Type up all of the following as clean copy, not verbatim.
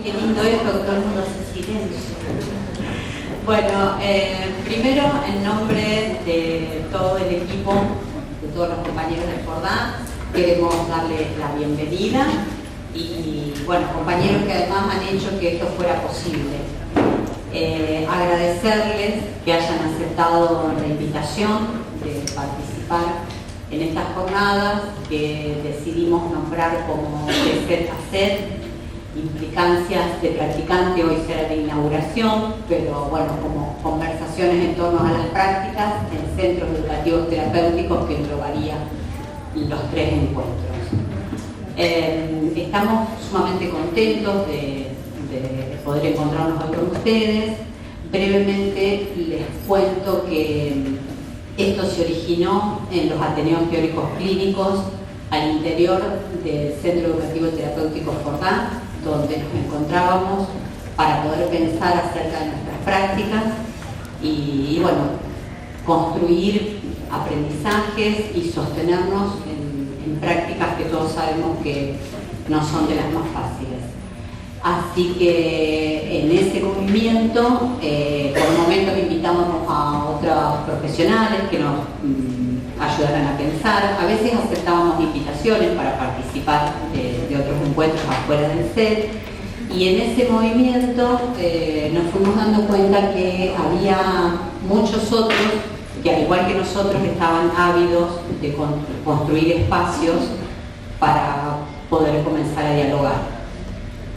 Qué lindo esto, que todo el mundo hace silencio. Bueno, primero, en nombre de todo el equipo, de todos los compañeros de Fordá, queremos darles la bienvenida y, bueno, compañeros que además han hecho que esto fuera posible. Agradecerles que hayan aceptado la invitación de participar en estas jornadas que decidimos nombrar como de set a set, implicancias de practicante. Hoy será la inauguración, pero bueno, como conversaciones en torno a las prácticas en centros educativos terapéuticos que englobaría los 3 encuentros. Estamos sumamente contentos de poder encontrarnos hoy con ustedes. Brevemente les cuento que esto se originó en los Ateneos Teóricos Clínicos al interior del Centro Educativo Terapéutico Fordá, donde nos encontrábamos para poder pensar acerca de nuestras prácticas y bueno, construir aprendizajes y sostenernos en prácticas que todos sabemos que no son de las más fáciles. Así que en ese movimiento, por momentos invitamos a otros profesionales que nos ayudaran a pensar. A veces aceptábamos invitaciones para participar de otros encuentros afuera del set, y en ese movimiento nos fuimos dando cuenta que había muchos otros que, al igual que nosotros, estaban ávidos de construir espacios para poder comenzar a dialogar.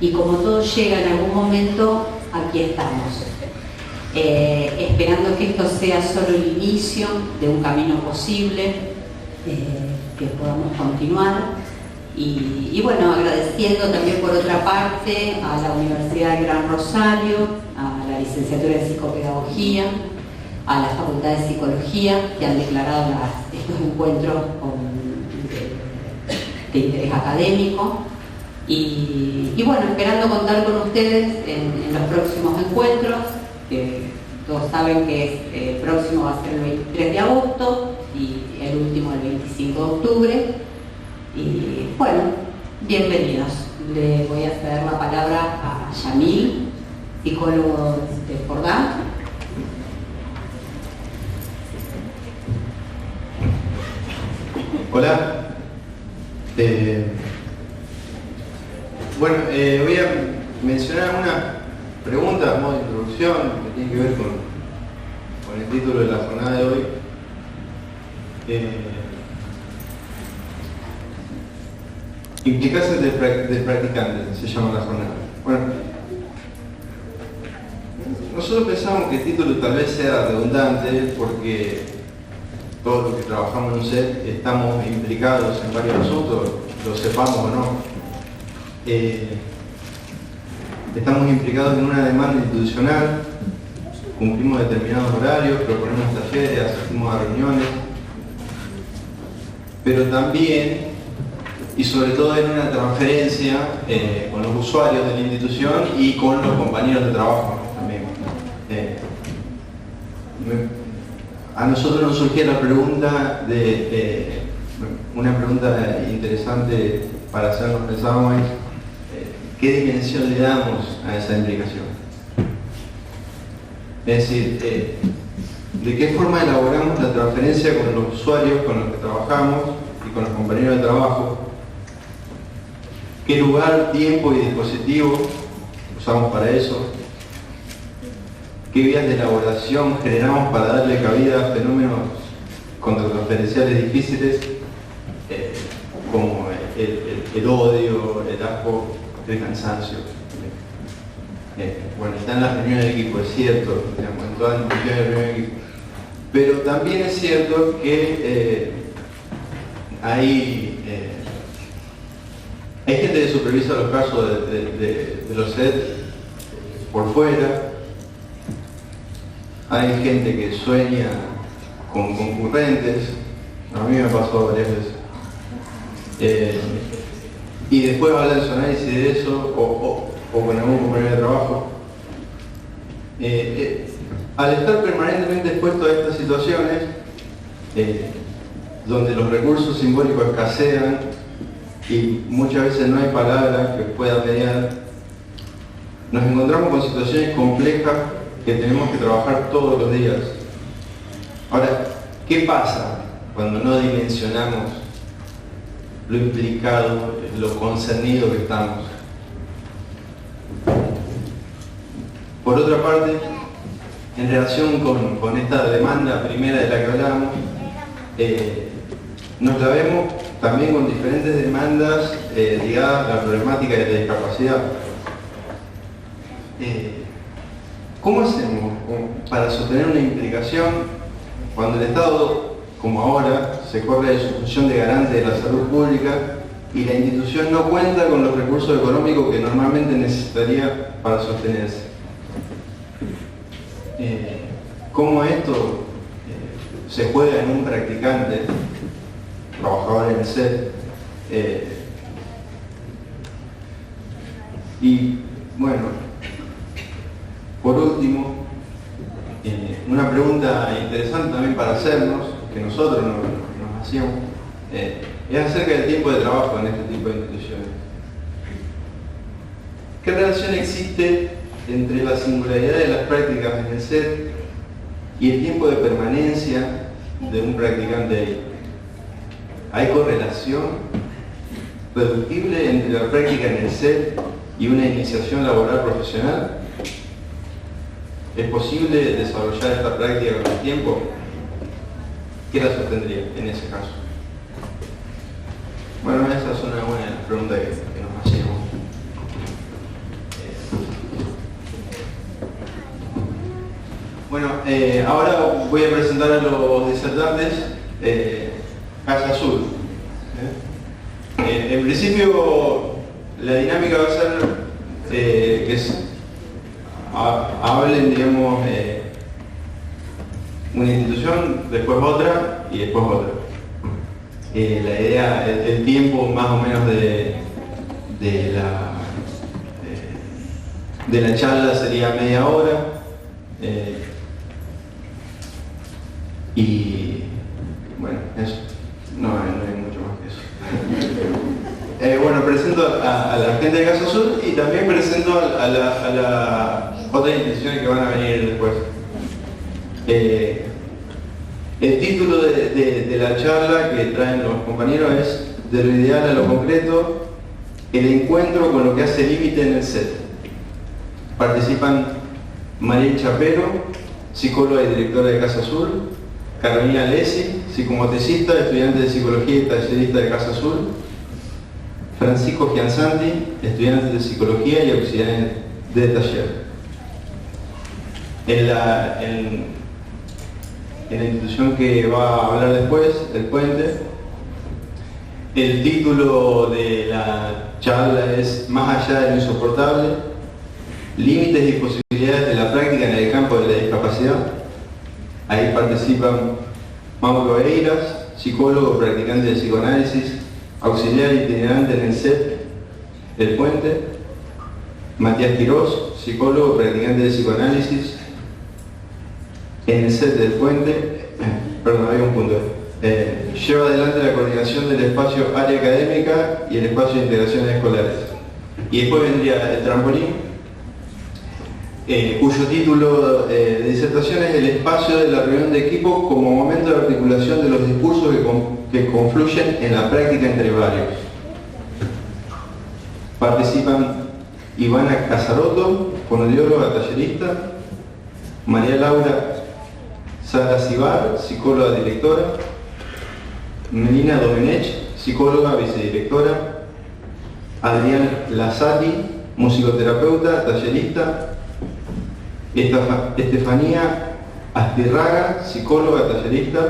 Y como todo llega en algún momento, aquí estamos, esperando que esto sea solo el inicio de un camino posible, que podamos continuar. Y bueno, agradeciendo también por otra parte a la Universidad del Gran Rosario, a la licenciatura de Psicopedagogía, a la Facultad de Psicología, que han declarado estos encuentros de interés académico. Y bueno, esperando contar con ustedes en los próximos encuentros, que todos saben que el próximo va a ser el 23 de agosto y el último el 25 de octubre. Y bueno, bienvenidos. Le voy a ceder la palabra a Yamil, psicólogo de Fordá. Hola. Bueno, voy a mencionar una pregunta a modo de introducción que tiene que ver con el título de la jornada de hoy. Implicancias del practicante, se llama la jornada. Bueno, nosotros pensamos que el título tal vez sea redundante porque todos los que trabajamos en un set estamos implicados en varios asuntos, lo sepamos o no. Estamos implicados en una demanda institucional, cumplimos determinados horarios, proponemos talleres, asistimos a reuniones, pero también y sobre todo en una transferencia con los usuarios de la institución y con los compañeros de trabajo también. A nosotros nos surgía la pregunta una pregunta interesante para hacernos pensar hoy, ¿qué dimensión le damos a esa implicación? Es decir, ¿de qué forma elaboramos la transferencia con los usuarios con los que trabajamos y con los compañeros de trabajo? ¿Qué lugar, tiempo y dispositivo usamos para eso? ¿Qué vías de elaboración generamos para darle cabida a fenómenos contratransferenciales difíciles como el odio, el asco, el cansancio? Bueno, están las reuniones de equipo, es cierto, digamos, en todas las reuniones de equipo, pero también es cierto que hay gente que supervisa los casos de los sets por fuera, hay gente que sueña con concurrentes, a mí me pasó varias veces, y después hablan de su análisis de eso o con algún compañero de trabajo. Al estar permanentemente expuesto a estas situaciones, donde los recursos simbólicos escasean y muchas veces no hay palabras que puedan mediar, nos encontramos con situaciones complejas que tenemos que trabajar todos los días. Ahora, ¿qué pasa cuando no dimensionamos lo implicado, lo concernido que estamos? Por otra parte, en relación con esta demanda primera de la que hablábamos, nos la vemos también con diferentes demandas ligadas a la problemática de la discapacidad. ¿Cómo hacemos para sostener una implicación cuando el Estado, como ahora, se corre de su función de garante de la salud pública y la institución no cuenta con los recursos económicos que normalmente necesitaría para sostenerse? ¿Cómo esto se juega en un practicante, trabajador en el SET? Y bueno, por último, una pregunta interesante también para hacernos, que nosotros nos hacíamos, es acerca del tiempo de trabajo en este tipo de instituciones. ¿Qué relación existe entre la singularidad de las prácticas en el SET y el tiempo de permanencia de un practicante ahí? ¿Hay correlación reductible entre la práctica en el SET y una iniciación laboral profesional? ¿Es posible desarrollar esta práctica con el tiempo? ¿Qué la sostendría en ese caso? Bueno, esa es una buena pregunta que nos hacíamos. Bueno, ahora voy a presentar a los disertantes Casa Azul. En principio, la dinámica va a ser que hablen, digamos, una institución, después otra y después otra. La idea, el tiempo más o menos de la charla sería media hora. Y bueno, eso, no hay mucho más que eso. Bueno, presento a la gente de Casa Azul y también presento a las otras instituciones que van a venir después. El título de la charla que traen los compañeros es "De lo ideal a lo concreto, el encuentro con lo que hace límite en el SET". Participan Mariel Chapero, psicóloga y directora de Casa Azul; Carolina Lesi, psicomotricista, estudiante de psicología y tallerista de Casa Azul; Francisco Gianzanti, estudiante de psicología y auxiliar de taller. En la institución que va a hablar después, El Puente, el título de la charla es "Más allá de lo insoportable, límites y posibilidades de la práctica en el campo de la discapacidad". Ahí participan Mauro Eiras, psicólogo, practicante de psicoanálisis, auxiliar itinerante en el SET El Puente; Matías Quirós, psicólogo, practicante de psicoanálisis en el SET del Puente. Perdón, hay un punto. Lleva adelante la coordinación del espacio área académica y el espacio de integraciones escolares. Y después vendría El Trampolín, cuyo título de disertación es "El espacio de la reunión de equipo como momento de articulación de los discursos que confluyen en la práctica entre varios". Participan Ivana Casarotto, fonoaudióloga tallerista; María Laura Sara Cibar, psicóloga directora; Melina Domenech, psicóloga vicedirectora; Adrián Lazati, musicoterapeuta, tallerista; Estefanía Astirraga, psicóloga tallerista;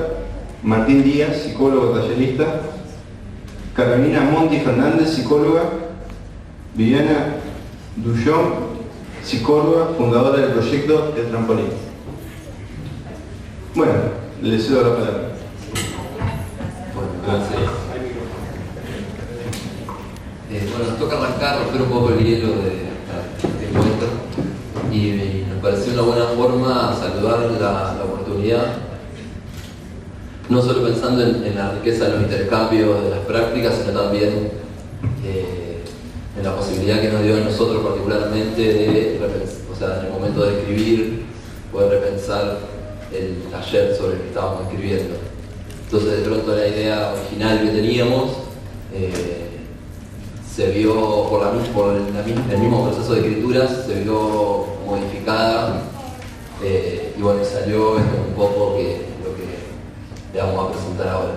Martín Díaz, psicólogo tallerista; Carolina Monti Fernández, psicóloga; Viviana Dullón, psicóloga, fundadora del proyecto El Trampolín. Bueno, les cedo la palabra. Bueno, gracias. Bueno, nos toca arrancar, romper un poco el hielo de este encuentro, y nos pareció una buena forma saludar la oportunidad, no solo pensando en la riqueza de los intercambios, de las prácticas, sino también en en la posibilidad que nos dio a nosotros particularmente de, o sea, en el momento de escribir, poder repensar el taller sobre el que estábamos escribiendo. Entonces de pronto la idea original que teníamos se vio por el mismo proceso de escritura, se vio modificada y bueno, salió esto un poco lo que le vamos a presentar ahora.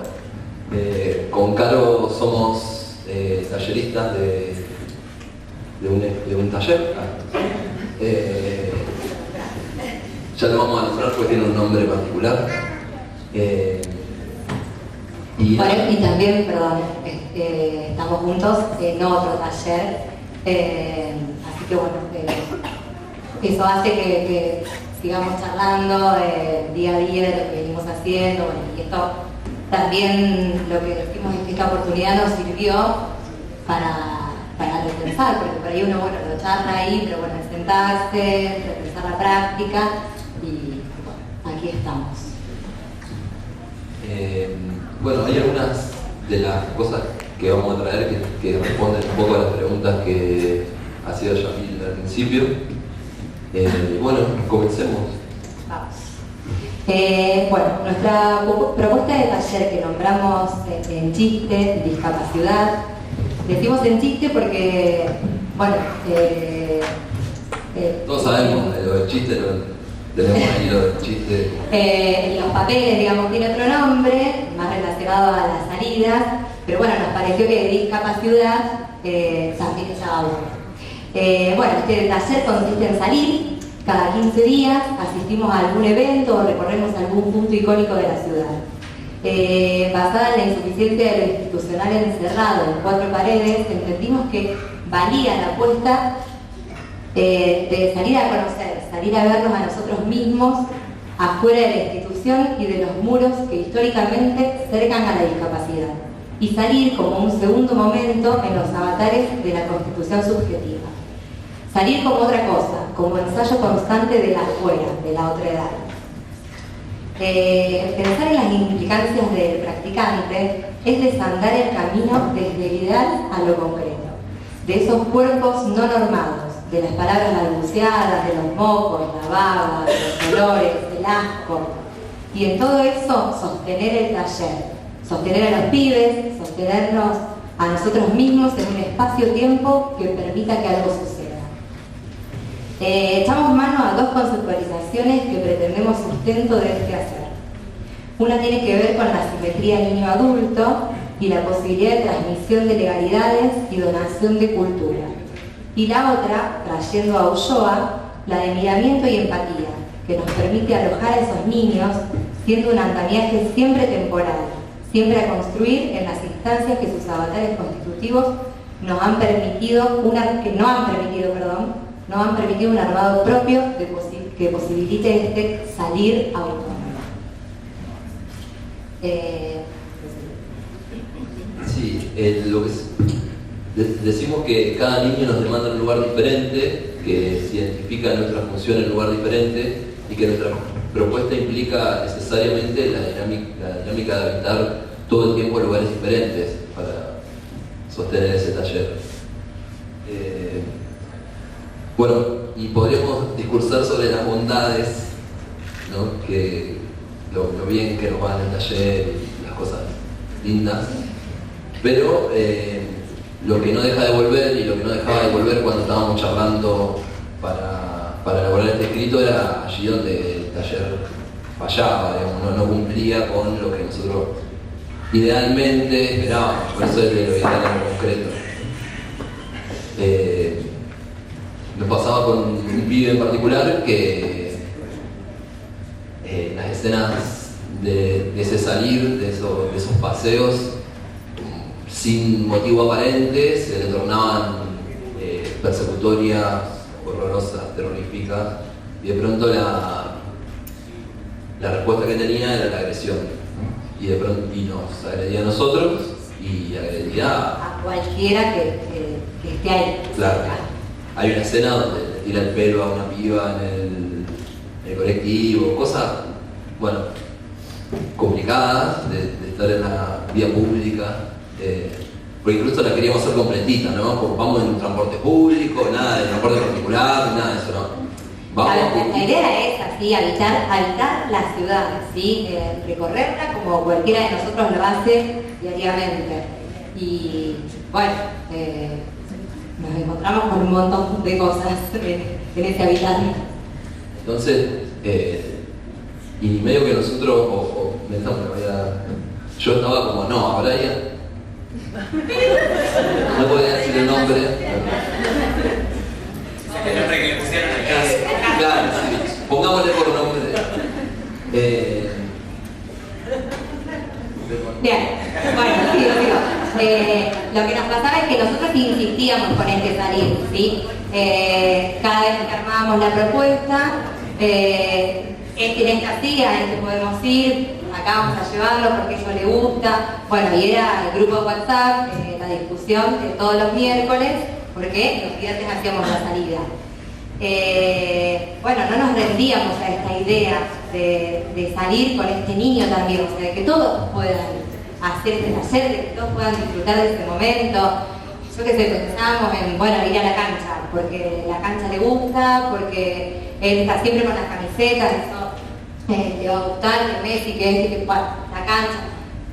Con Caro somos talleristas de un taller. Ya lo vamos a nombrar porque tiene un nombre particular. Bueno, y también, perdón, estamos juntos en otro taller, así que bueno, eso hace que sigamos charlando día a día de lo que venimos haciendo, bueno, y esto también, lo que decimos es que esta oportunidad nos sirvió para repensar, porque por ahí uno, bueno, lo charla ahí, pero bueno, es sentarse, repensar la práctica, y bueno, aquí estamos. Bueno, hay algunas de las cosas que vamos a traer que responden un poco a las preguntas que hacía Yamil al principio. Bueno, comencemos. Vamos. Bueno, nuestra propuesta de taller que nombramos en chiste, discapacidad, decimos en chiste porque, bueno, todos sabemos lo del chiste, tenemos ahí lo del chiste. Los papeles, digamos, tiene otro nombre, más relacionado a las salidas, pero bueno, nos pareció que discapacidad también estaba bueno. Bueno, este taller consiste en salir cada 15 días, asistimos a algún evento o recorremos algún punto icónico de la ciudad. Basada en la insuficiencia de lo institucional encerrado en 4 paredes, entendimos que valía la apuesta de salir a conocer, salir a vernos a nosotros mismos afuera de la institución y de los muros que históricamente cercan a la discapacidad, y salir como un segundo momento en los avatares de la constitución subjetiva. Salir como otra cosa, como ensayo constante de la afuera, de la otredad. Pensar en las implicancias del practicante es desandar el camino desde el ideal a lo concreto, de esos cuerpos no normados, de las palabras balbuceadas, de los mocos, la baba, de los olores, el asco, y en todo eso sostener el taller, sostener a los pibes, sostenernos a nosotros mismos en un espacio-tiempo que permita que algo suceda. Echamos mano a 2 conceptualizaciones que pretendemos sustento de este hacer. Una tiene que ver con la simetría niño-adulto y la posibilidad de transmisión de legalidades y donación de cultura. Y la otra, trayendo a Ulloa, la de miramiento y empatía, que nos permite alojar a esos niños, siendo un andamiaje siempre temporal, siempre a construir en las instancias que sus avatares constitutivos no han permitido un armado propio que posibilite este salir autónomo. Sí, decimos que cada niño nos demanda un lugar diferente, que se identifica nuestra función en un lugar diferente y que nuestra propuesta implica necesariamente la dinámica de habitar todo el tiempo en lugares diferentes para sostener ese taller. Bueno, y podríamos discursar sobre las bondades, ¿no? Que lo bien que nos va en el taller y las cosas lindas, pero lo que no deja de volver y lo que no dejaba de volver cuando estábamos charlando para elaborar este escrito era allí donde el taller fallaba, digamos, no cumplía con lo que nosotros idealmente esperábamos, por eso es de lo ideal en concreto. Nos pasaba con un pibe en particular que las escenas de ese salir, de esos paseos sin motivo aparente, se le tornaban persecutorias, horrorosas, terroríficas, y de pronto la respuesta que tenía era la agresión, y de pronto nos agredía a nosotros y agredía a cualquiera que esté ahí. Claro. Hay una escena donde le tira el pelo a una piba en el colectivo, cosas, bueno, complicadas de estar en la vía pública. porque incluso la queríamos hacer completita, ¿no? Porque vamos en un transporte público, nada de transporte particular, nada de eso, ¿no? La idea es así, habitar la ciudad, ¿sí? Recorrerla como cualquiera de nosotros lo hace diariamente. Y bueno, nos encontramos con un montón de cosas en ese habitar. Entonces, y medio que nosotros, yo estaba como, no, a Brian, no podía decir el nombre. El nombre que le pusieron al caso. Claro, sí, pongámosle por nombre. Bien, bueno, sigo. Lo que nos pasaba es que nosotros insistíamos con este salir, ¿sí? Cada vez que armábamos la propuesta, en esta silla, en que podemos ir, acá vamos a llevarlo porque a ellos les gusta. Bueno, y era el grupo de WhatsApp, la discusión de todos los miércoles, porque los estudiantes hacíamos la salida. Bueno, no nos rendíamos a esta idea de salir con este niño también, o sea, de que todos puedan hacer este taller, de que todos puedan disfrutar de este momento. Yo qué sé, pensábamos en, bueno, ir a la cancha, porque la cancha le gusta, porque él está siempre con las camisetas, eso le va a gustar, que Messi, que bueno, la cancha.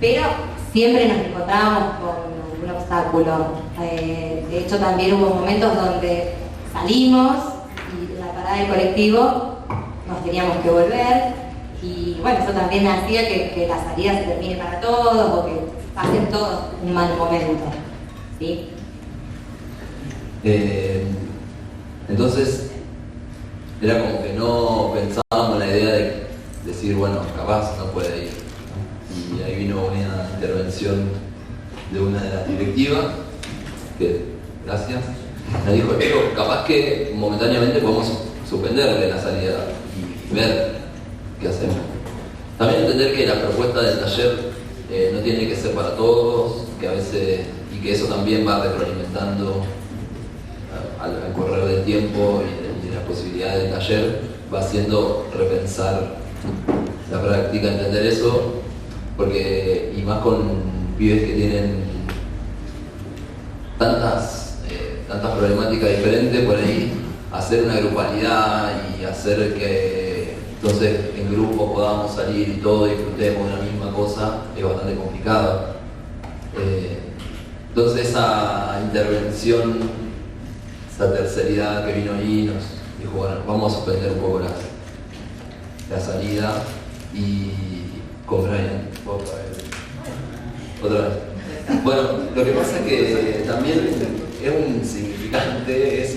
Pero siempre nos encontrábamos con un obstáculo. De hecho, también hubo momentos donde salimos y la parada del colectivo nos teníamos que volver. Y bueno, eso también hacía que la salida se termine para todos o que pasen todos un mal momento, ¿sí? Entonces, era como que no pensábamos en la idea de decir, bueno, capaz no puede ir. Y ahí vino una intervención de una de las directivas, que, gracias, nos dijo, pero capaz que momentáneamente podemos suspenderle la salida y ver qué hacemos. También entender que la propuesta del taller no tiene que ser para todos, que a veces, y que eso también va retroalimentando al correr del tiempo y de las posibilidades del taller, va haciendo repensar la práctica, entender eso, porque, y más con pibes que tienen tantas problemáticas diferentes, por ahí hacer una grupalidad y hacer que entonces en grupo podamos salir y todos disfrutemos de la misma cosa es bastante complicado. Entonces esa intervención, esa terceridad que vino ahí nos dijo, bueno, vamos a suspender un poco la salida y con Brian, otra vez. Bueno, lo que pasa es que también es un significante,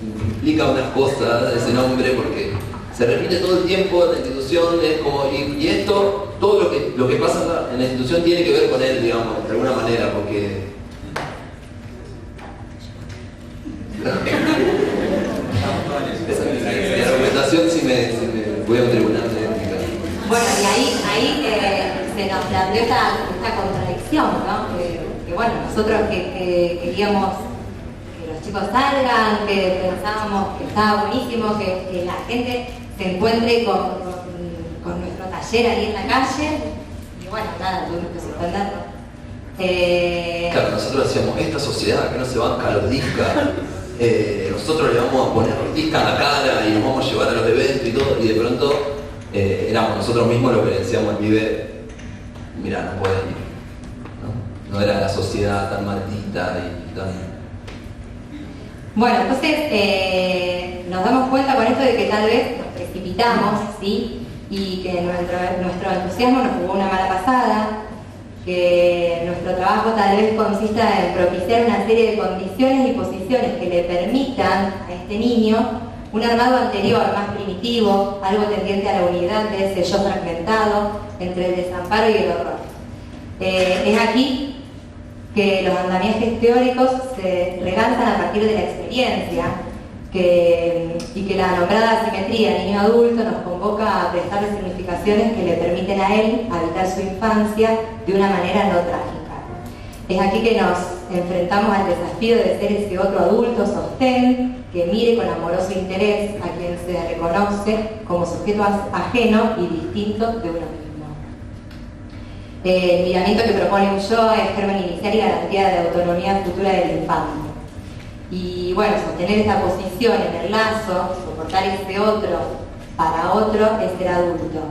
implica unas cosas ese nombre porque se repite todo el tiempo en la institución, es como, y esto, todo lo que pasa en la institución tiene que ver con él, digamos, de alguna manera, porque mi argumentación si me voy a un tribunal de ética. Bueno, y ahí se nos planteó esta contradicción, ¿no? Que bueno, nosotros que queríamos que los chicos salgan, que pensábamos que estaba buenísimo, que la gente se encuentre con nuestro taller ahí en la calle, y bueno, nada, tuvimos que suspenderlo. Claro, nosotros decíamos, esta sociedad que no se banca a los discas, nosotros le vamos a poner discas en la cara y nos vamos a llevar a los eventos y todo, y de pronto éramos nosotros mismos los que le decíamos al pibe, mirá, no pueden ir. No era la sociedad tan maldita y tan... Bueno, entonces nos damos cuenta con esto de que tal vez nos precipitamos, ¿sí? Y que nuestro entusiasmo nos jugó una mala pasada, que nuestro trabajo tal vez consista en propiciar una serie de condiciones y posiciones que le permitan a este niño un armado anterior, más primitivo, algo tendiente a la unidad de ese yo fragmentado entre el desamparo y el horror. Es aquí que los andamiajes teóricos se relanzan a partir de la experiencia y que la nombrada asimetría niño-adulto nos convoca a prestarle significaciones que le permiten a él habitar su infancia de una manera no trágica. Es aquí que nos enfrentamos al desafío de ser ese otro adulto sostén que mire con amoroso interés a quien se reconoce como sujeto ajeno y distinto de uno mismo. El miramiento que propone Ulloa es germen inicial y garantía de autonomía futura del infante. Y bueno, sostener esta posición en el lazo, soportar este otro para otro, es ser adulto.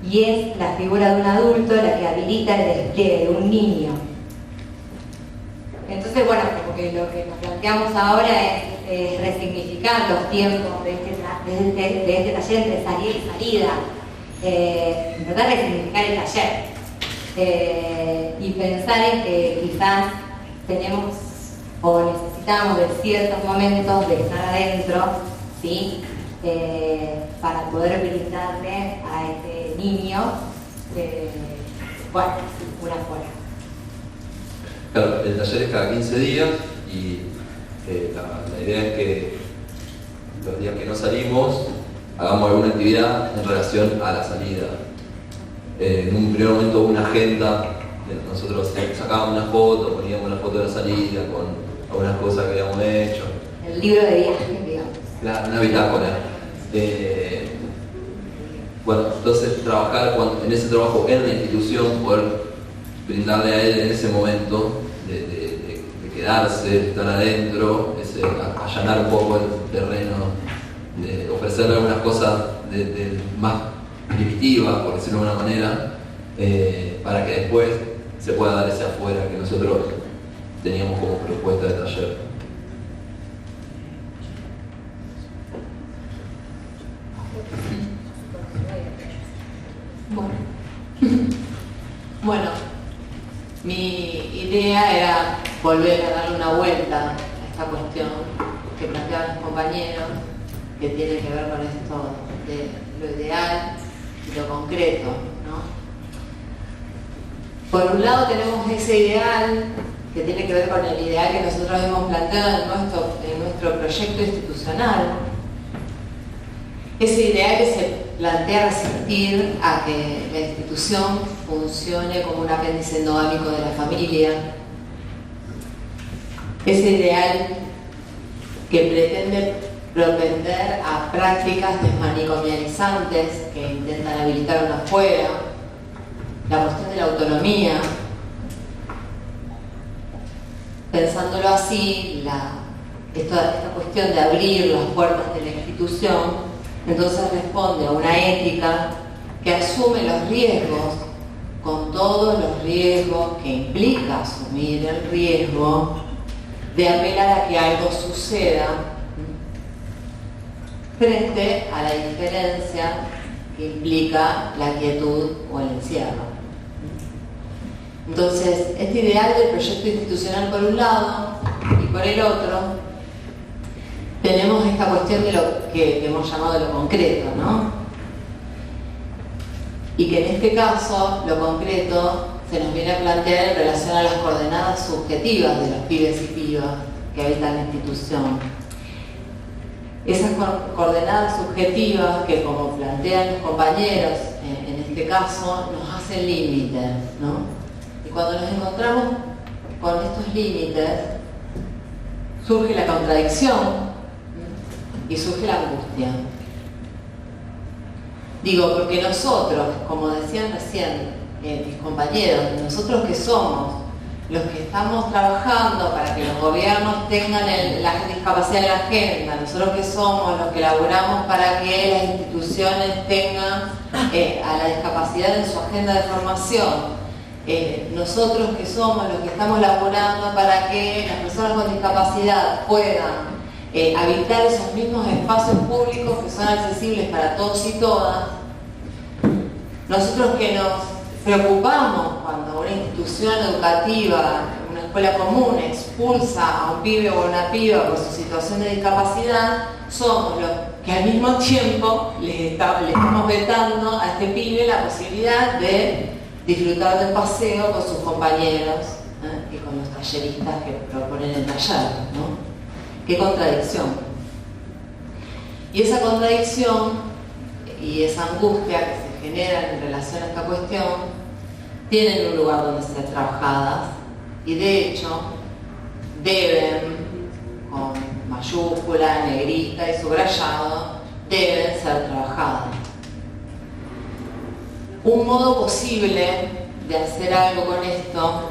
Y es la figura de un adulto la que habilita el despliegue de un niño. Entonces, bueno, como que lo que nos planteamos ahora es resignificar los tiempos de este taller entre salida y salida. Tratar de resignificar el taller. Y pensar en que quizás tenemos o necesitamos de ciertos momentos de estar adentro, ¿sí? Para poder brindarle a este niño, bueno, una forma. Claro, el taller es cada 15 días y la idea es que los días que no salimos hagamos alguna actividad en relación a la salida. En un primer momento hubo una agenda, nosotros sacábamos una foto, poníamos una foto de la salida con algunas cosas que habíamos hecho. El libro de viaje, digamos. Claro, una bitácora. Bueno, entonces trabajar en ese trabajo en la institución, poder brindarle a él en ese momento de quedarse, de estar adentro, allanar un poco el terreno, de ofrecerle algunas cosas más primitivas, por decirlo de una manera, para que después se pueda dar ese afuera que nosotros teníamos como propuesta de taller. Bueno, mi idea era volver a darle una vuelta a esta cuestión que planteaban los compañeros, que tiene que ver con esto de lo ideal y lo concreto, ¿no? Por un lado tenemos ese ideal que tiene que ver con el ideal que nosotros hemos planteado en nuestro proyecto institucional. Ese ideal que se plantea resistir a que la institución funcione como un apéndice endogámico de la familia. Ese ideal que pretende propender a prácticas desmanicomializantes que intentan habilitar una afuera, la cuestión de la autonomía. Pensándolo así, esta cuestión de abrir las puertas de la institución, entonces responde a una ética que asume los riesgos, con todos los riesgos que implica asumir el riesgo de apelar a que algo suceda frente a la diferencia que implica la quietud o el encierro. Entonces, este ideal del proyecto institucional por un lado y por el otro, tenemos esta cuestión de lo que hemos llamado lo concreto, ¿no? Y que en este caso, lo concreto se nos viene a plantear en relación a las coordenadas subjetivas de los pibes y pibas que habitan la institución. Esas coordenadas subjetivas que, como plantean los compañeros, en este caso, nos hacen límites, ¿no? Y cuando nos encontramos con estos límites, surge la contradicción y surge la angustia. Digo, porque nosotros, como decían recién mis compañeros, nosotros que somos los que estamos trabajando para que los gobiernos tengan la discapacidad en la agenda, nosotros que somos los que laburamos para que las instituciones tengan a la discapacidad en su agenda de formación, nosotros que somos los que estamos laburando para que las personas con discapacidad puedan habitar esos mismos espacios públicos que son accesibles para todos y todas, nosotros que nos preocupamos cuando una institución educativa, una escuela común, expulsa a un pibe o a una piba por su situación de discapacidad, somos los que al mismo tiempo le estamos vetando a este pibe la posibilidad de disfrutar del paseo con sus compañeros y con los talleristas que proponen el taller, ¿no? ¡Qué contradicción! Y esa contradicción y esa angustia que se genera en relación a esta cuestión tienen un lugar donde ser trabajadas y de hecho deben, con mayúscula, negrita y subrayado, deben ser trabajadas. Un modo posible de hacer algo con esto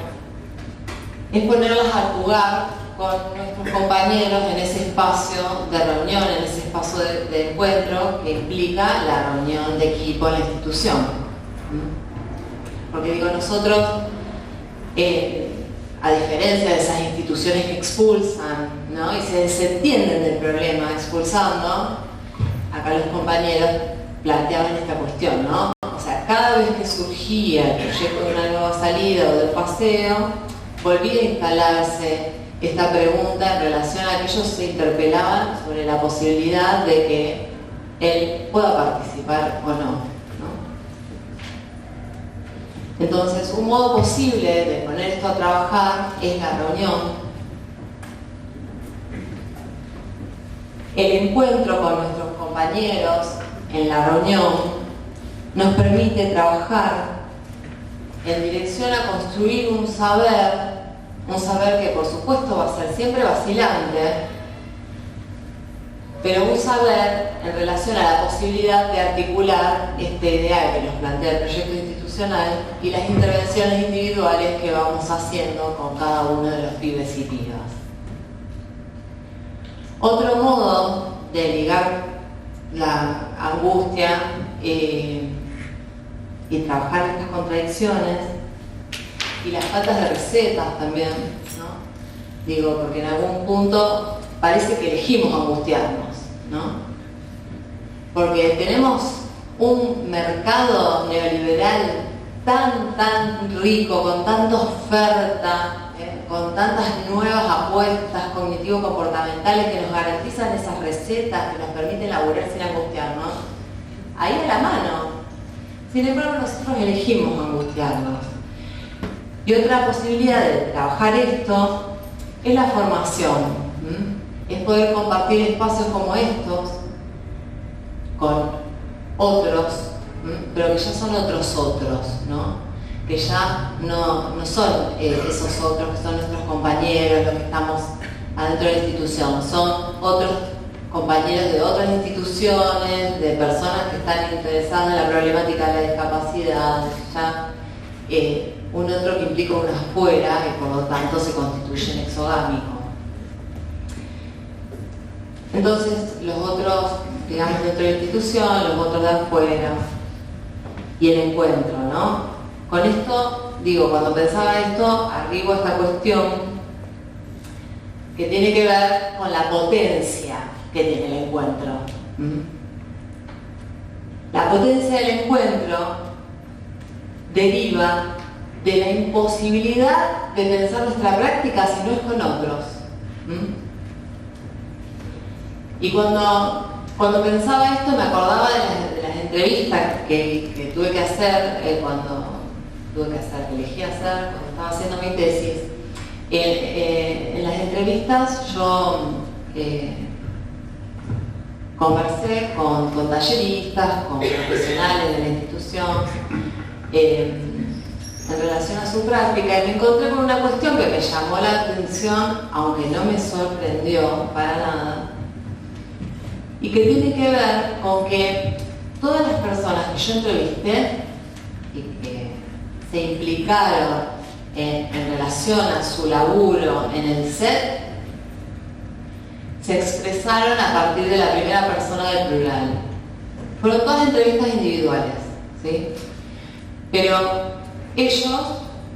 es ponerlas a jugar con nuestros compañeros en ese espacio de reunión, en ese espacio de encuentro que implica la reunión de equipo en la institución. Porque digo, nosotros, a diferencia de esas instituciones que expulsan, ¿no? Y se desentienden del problema expulsando, acá los compañeros planteaban esta cuestión, ¿no? O sea, cada vez que surgía el proyecto de una nueva salida o del paseo, volvía a instalarse esta pregunta en relación a que ellos se interpelaban sobre la posibilidad de que él pueda participar o no. Entonces, un modo posible de poner esto a trabajar es la reunión. El encuentro con nuestros compañeros en la reunión nos permite trabajar en dirección a construir un saber que por supuesto va a ser siempre vacilante, pero un saber en relación a la posibilidad de articular este ideal que nos plantea el proyecto institucional y las intervenciones individuales que vamos haciendo con cada uno de los pibes y pibas. Otro modo de ligar la angustia y trabajar estas contradicciones y las faltas de recetas también, ¿no? Digo, porque en algún punto parece que elegimos angustiarnos, ¿no? Porque tenemos un mercado neoliberal tan rico, con tanta oferta, con tantas nuevas apuestas cognitivo-comportamentales que nos garantizan esas recetas que nos permiten laburar sin angustiarnos, ahí a la mano. Sin embargo, nosotros elegimos angustiarnos. Y otra posibilidad de trabajar esto es la formación. Es poder compartir espacios como estos con otros, pero que ya son otros, ¿no? Que ya no son esos otros que son nuestros compañeros, los que estamos adentro de la institución, son otros compañeros de otras instituciones, de personas que están interesadas en la problemática de la discapacidad, ya un otro que implica un afuera y por lo tanto se constituye en exogámico. Entonces, los otros, digamos, dentro de la institución, los otros de afuera y el encuentro, ¿no? Con esto, digo, cuando pensaba esto, arribo a esta cuestión que tiene que ver con la potencia que tiene el encuentro. La potencia del encuentro deriva de la imposibilidad de pensar nuestra práctica si no es con otros. Y cuando pensaba esto me acordaba de las entrevistas que tuve que hacer elegí hacer cuando estaba haciendo mi tesis. En las entrevistas yo conversé con talleristas, con profesionales de la institución en relación a su práctica y me encontré con una cuestión que me llamó la atención, aunque no me sorprendió para nada, y que tiene que ver con que todas las personas que yo entrevisté y que se implicaron en relación a su laburo en el set, se expresaron a partir de la primera persona del plural. Fueron todas entrevistas individuales, ¿sí? Pero ellos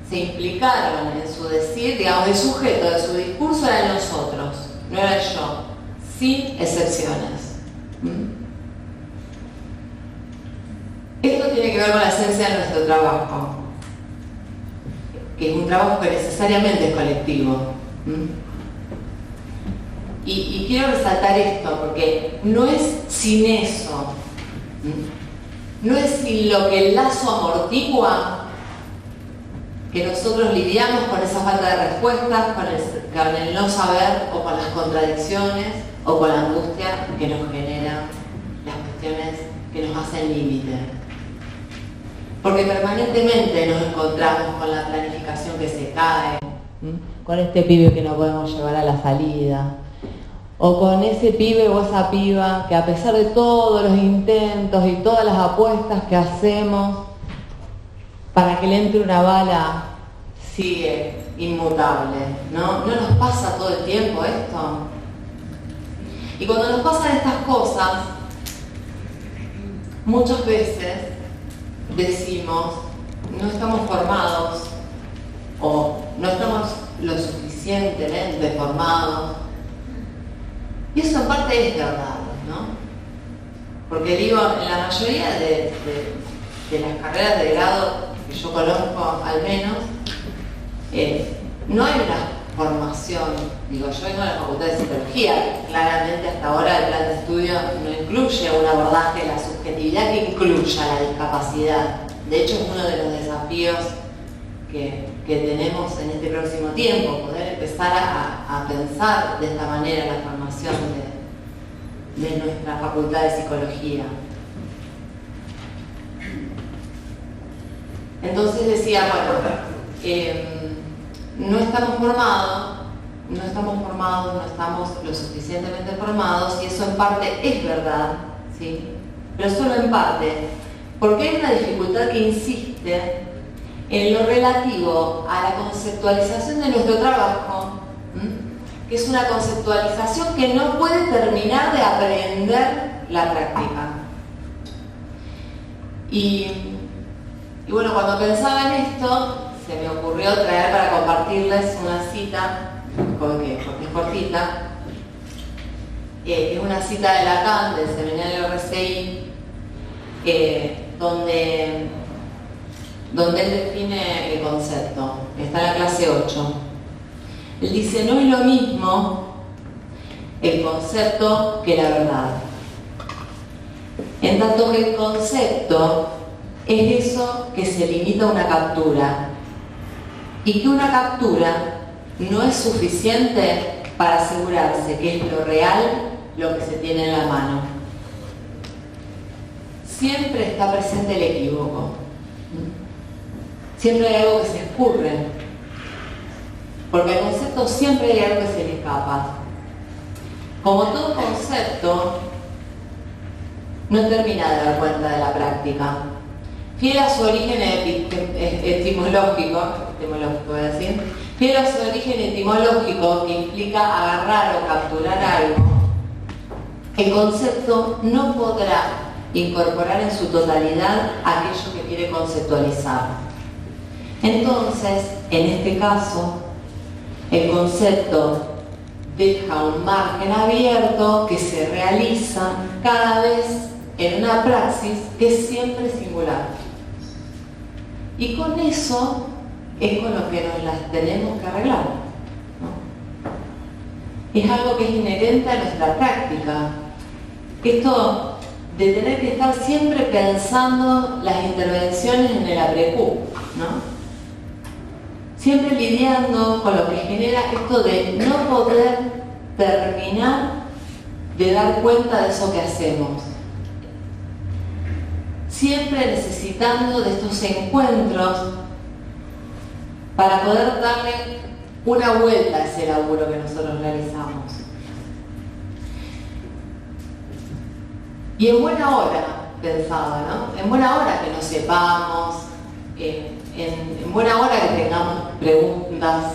se implicaron en su decir, digamos, el sujeto de su discurso eran nosotros, no era yo, sin excepciones. Esto tiene que ver con la esencia de nuestro trabajo, que es un trabajo que necesariamente es colectivo. Y quiero resaltar esto, porque no es sin eso, no es sin lo que el lazo amortigua que nosotros lidiamos con esa falta de respuestas, con el no saber o con las contradicciones o con la angustia que nos generan las cuestiones que nos hacen límite. Porque permanentemente nos encontramos con la planificación que se cae, con este pibe que no podemos llevar a la salida, o con ese pibe o esa piba que a pesar de todos los intentos y todas las apuestas que hacemos para que le entre una bala sigue inmutable, ¿no? ¿No nos pasa todo el tiempo esto? Y cuando nos pasan estas cosas, muchas veces decimos, no estamos formados o no estamos lo suficientemente formados. Y eso en parte es verdad, ¿no? Porque digo, en la mayoría de las carreras de grado que yo conozco, al menos, no hay una formación. Digo, yo vengo a la Facultad de Psicología, claramente hasta ahora el plan de estudio no incluye un abordaje de la subjetividad que incluya la discapacidad. De hecho, es uno de los desafíos que tenemos en este próximo tiempo, poder empezar a pensar de esta manera la formación de nuestra Facultad de Psicología. Entonces decía, bueno, no estamos formados, no estamos lo suficientemente formados, y eso en parte es verdad, ¿sí? Pero solo en parte, porque hay una dificultad que insiste en lo relativo a la conceptualización de nuestro trabajo, que es una conceptualización que no puede terminar de aprender la práctica. Y bueno, cuando pensaba en esto, se me ocurrió traer para compartirles una cita, porque es cortita. Es una cita de Lacan, del seminario RCI, donde él define el concepto. Está en la clase 8. Él dice, no es lo mismo el concepto que la verdad. En tanto que el concepto es eso que se limita a una captura, y que una captura no es suficiente para asegurarse que es lo real lo que se tiene en la mano. Siempre está presente el equívoco. Siempre hay algo que se escurre. Porque al concepto siempre hay algo que se le escapa. Como todo concepto, no termina de dar cuenta de la práctica. Fiel a su origen etimológico, voy a decir, fiel a su origen etimológico, que implica agarrar o capturar algo, el concepto no podrá incorporar en su totalidad aquello que quiere conceptualizar. Entonces, en este caso, el concepto deja un margen abierto que se realiza cada vez en una praxis que es siempre singular. Y con eso es con lo que nos las tenemos que arreglar, ¿no? Es algo que es inherente a nuestra práctica. Esto de tener que estar siempre pensando las intervenciones en el APRECU, ¿no? Siempre lidiando con lo que genera esto de no poder terminar de dar cuenta de eso que hacemos. Siempre necesitando de estos encuentros para poder darle una vuelta a ese laburo que nosotros realizamos. Y en buena hora, pensaba, ¿no? En buena hora que nos sepamos, en buena hora que tengamos preguntas,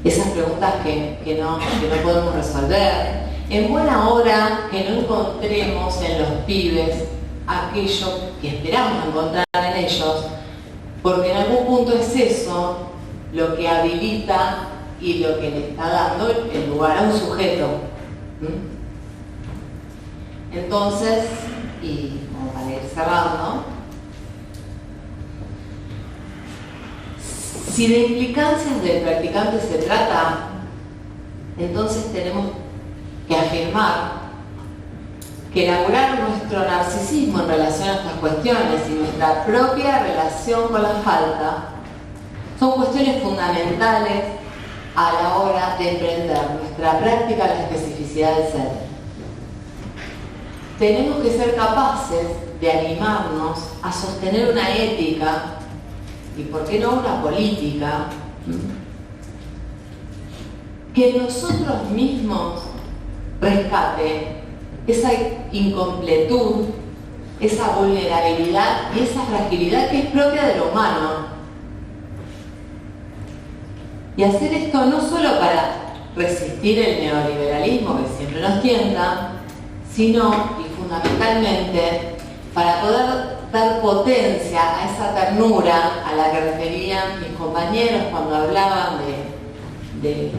esas preguntas que no podemos resolver, en buena hora que no encontremos en los pibes aquello que esperamos encontrar en ellos, porque en algún punto es eso lo que habilita y lo que le está dando el lugar a un sujeto. Entonces, y como para ir cerrando, si de implicancias del practicante se trata, entonces tenemos que afirmar que elaborar nuestro narcisismo en relación a estas cuestiones y nuestra propia relación con la falta son cuestiones fundamentales a la hora de emprender nuestra práctica de la especificidad del ser. Tenemos que ser capaces de animarnos a sostener una ética y, ¿por qué no, una política que nosotros mismos rescate esa incompletud, esa vulnerabilidad y esa fragilidad que es propia de lo humano. Y hacer esto no solo para resistir el neoliberalismo que siempre nos tienta, sino y fundamentalmente para poder dar potencia a esa ternura a la que referían mis compañeros cuando hablaban de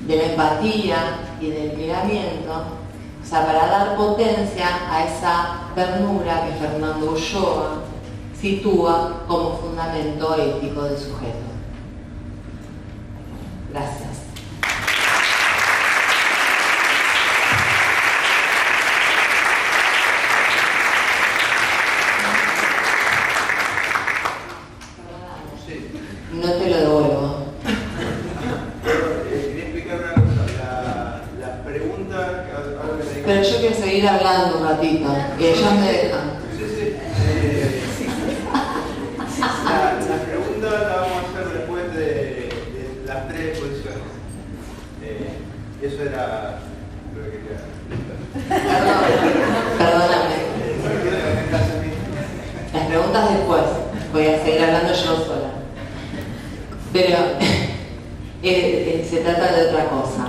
la empatía y del miramiento. O sea, para dar potencia a esa ternura que Fernando Ulloa sitúa como fundamento ético del sujeto. Gracias. No te lo devuelvo. Quería explicar una cosa. La pregunta que ahora me dedico. Pero yo quiero seguir hablando un ratito y ellos me dejan. Sí. La pregunta la vamos a hacer después de las 3 exposiciones. Eso era lo que quería. Perdóname. Las preguntas después. Voy a seguir hablando yo sola. Pero se trata de otra cosa.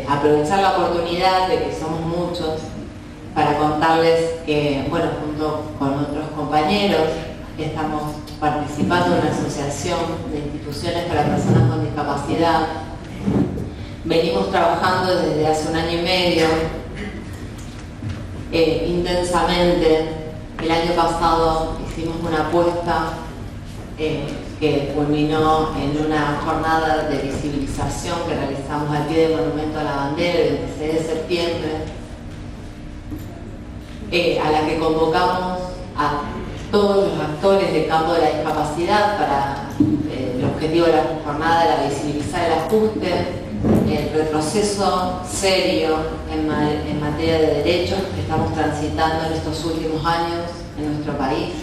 Aprovechar la oportunidad de que somos muchos para contarles que, bueno, junto con otros compañeros, estamos participando en una asociación de instituciones para personas con discapacidad. Venimos trabajando desde hace 1 año y medio, intensamente. El año pasado hicimos una apuesta que culminó en una jornada de visibilización que realizamos al pie del Monumento a la Bandera el 26 de septiembre, a la que convocamos a todos los actores del campo de la discapacidad para el objetivo de la jornada era visibilizar el ajuste, el retroceso serio en materia de derechos que estamos transitando en estos últimos años en nuestro país.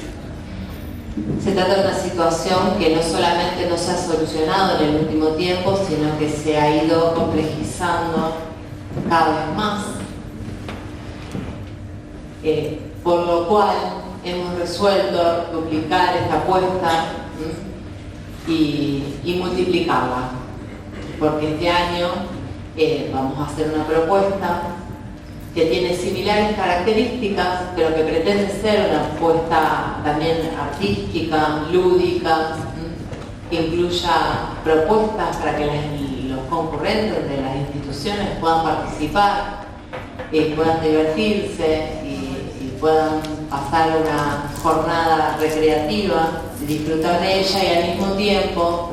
Se trata de una situación que no solamente no se ha solucionado en el último tiempo, sino que se ha ido complejizando cada vez más. Por lo cual hemos resuelto duplicar esta apuesta y multiplicarla, porque este año vamos a hacer una propuesta que tiene similares características, pero que pretende ser una apuesta también artística, lúdica, que incluya propuestas para que los concurrentes de las instituciones puedan participar, puedan divertirse y puedan pasar una jornada recreativa, disfrutar de ella y al mismo tiempo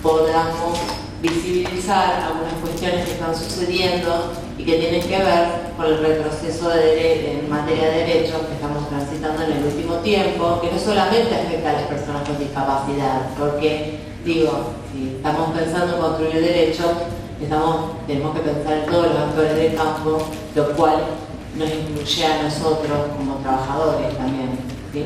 podamos visibilizar algunas cuestiones que están sucediendo y que tienen que ver con el retroceso en materia de derechos que estamos transitando en el último tiempo, que no solamente afecta a las personas con discapacidad, porque, digo, si estamos pensando en construir derechos, tenemos que pensar en todos los actores del campo, lo cual nos incluye a nosotros como trabajadores también, ¿sí?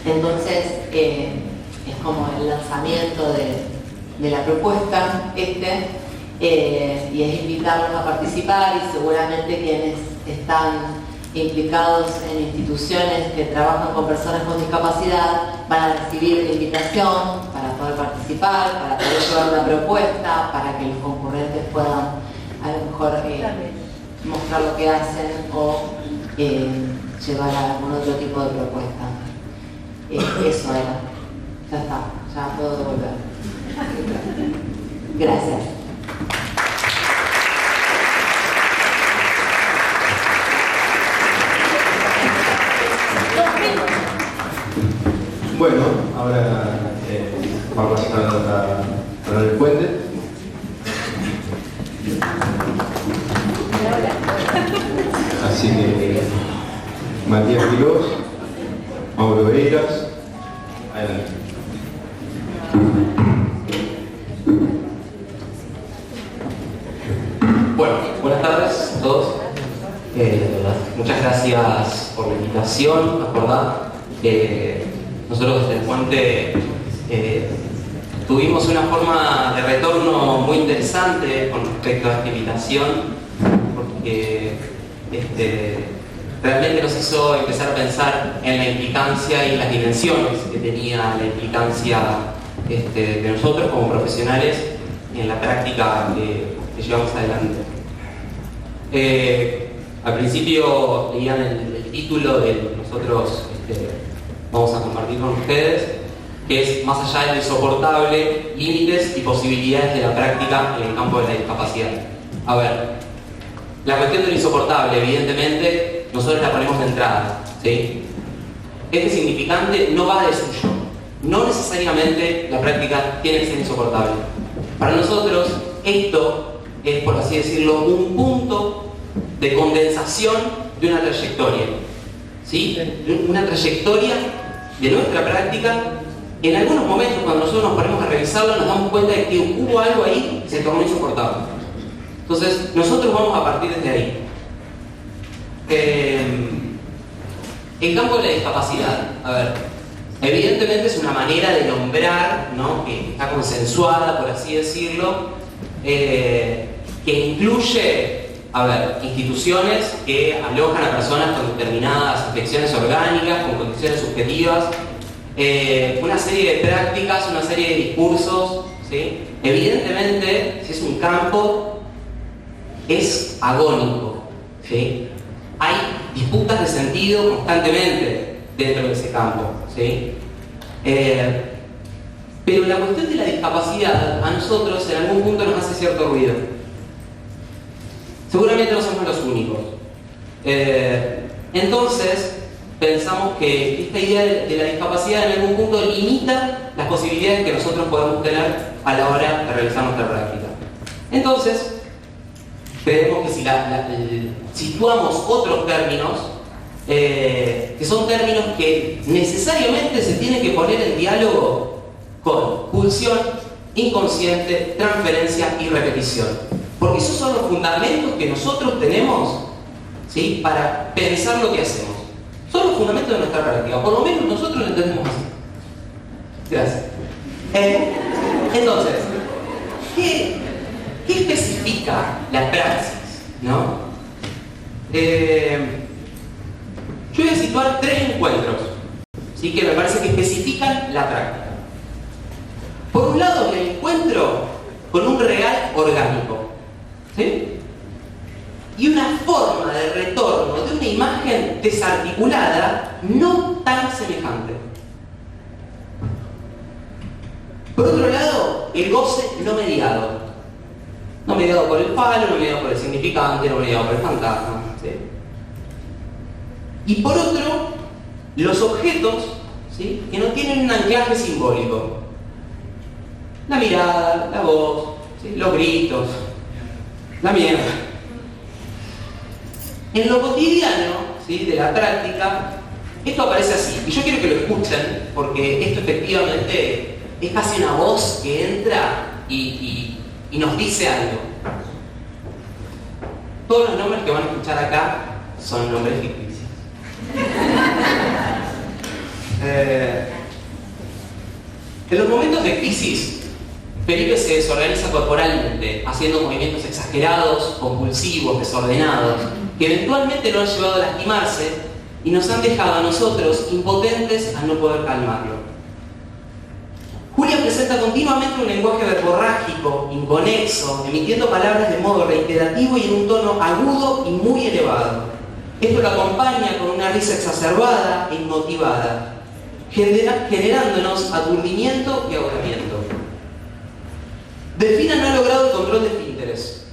Entonces, es como el lanzamiento de la propuesta y es invitarlos a participar, y seguramente quienes están implicados en instituciones que trabajan con personas con discapacidad van a recibir la invitación para poder participar, para poder llevar una propuesta, para que los concurrentes puedan a lo mejor mostrar lo que hacen o llevar a algún otro tipo de propuesta. Eso era. Ya está, ya puedo devolver. Gracias. Bueno, ahora vamos a poner el puente. Así que Matías Quirós, Mauro Eiras, adelante. Bueno, buenas tardes a todos. Muchas gracias por la invitación. Acordá, nosotros desde el puente tuvimos una forma de retorno muy interesante con respecto a esta invitación, porque realmente nos hizo empezar a pensar en la implicancia y las dimensiones que tenía la implicancia de nosotros como profesionales en la práctica que llevamos adelante. Al principio leían el título de lo que nosotros vamos a compartir con ustedes, que es Más allá de lo insoportable, límites y posibilidades de la práctica en el campo de la discapacidad. A ver, la cuestión de lo insoportable, evidentemente, nosotros la ponemos de entrada, ¿sí? Este significante no va de suyo. No necesariamente la práctica tiene que ser insoportable. Para nosotros, esto es, por así decirlo, un punto de condensación de una trayectoria, ¿sí? Una trayectoria de nuestra práctica. En algunos momentos, cuando nosotros nos ponemos a revisarlo, nos damos cuenta de que hubo algo ahí que se tornó insoportable. Entonces, nosotros vamos a partir desde ahí. El campo de la discapacidad, a ver, evidentemente es una manera de nombrar, ¿no?, que está consensuada, por así decirlo, que incluye, a ver, instituciones que alojan a personas con determinadas afecciones orgánicas, con condiciones subjetivas, una serie de prácticas, una serie de discursos, ¿sí? Evidentemente, si es un campo, es agónico, ¿sí? Hay disputas de sentido constantemente dentro de ese campo, ¿sí? Pero la cuestión de la discapacidad a nosotros en algún punto nos hace cierto ruido. Seguramente no somos los únicos. Entonces, pensamos que esta idea de la discapacidad en algún punto limita las posibilidades que nosotros podemos tener a la hora de realizar nuestra práctica. Entonces, creemos que si situamos otros términos, que son términos que necesariamente se tienen que poner en diálogo con pulsión, inconsciente, transferencia y repetición. Porque esos son los fundamentos que nosotros tenemos, ¿sí?, para pensar lo que hacemos. Son los fundamentos de nuestra práctica, por lo menos nosotros lo entendemos así. Gracias. Entonces, ¿qué especifica la praxis, ¿no? Yo voy a situar 3 encuentros, ¿sí?, que me parece que especifican la práctica. Por un lado, el encuentro con un real orgánico, ¿sí?, y una forma de retorno de una imagen desarticulada no tan semejante. Por otro lado, el goce no mediado. No mediado por el falo, no mediado por el significante, no mediado por el fantasma, ¿sí? Y por otro, los objetos, ¿sí?, que no tienen un anclaje simbólico. La mirada, la voz, ¿sí?, los gritos, la mierda. En lo cotidiano, ¿sí?, de la práctica, esto aparece así. Y yo quiero que lo escuchen, porque esto efectivamente es casi una voz que entra y nos dice algo. Todos los nombres que van a escuchar acá son nombres ficticios. En los momentos de crisis, Felipe se desorganiza corporalmente, haciendo movimientos exagerados, compulsivos, desordenados, que eventualmente lo han llevado a lastimarse y nos han dejado a nosotros impotentes al no poder calmarlo. Julia presenta continuamente un lenguaje verborrágico, inconexo, emitiendo palabras de modo reiterativo y en un tono agudo y muy elevado. Esto lo acompaña con una risa exacerbada e inmotivada, generándonos aturdimiento y agotamiento. Delfina no ha logrado el control de esfínteres.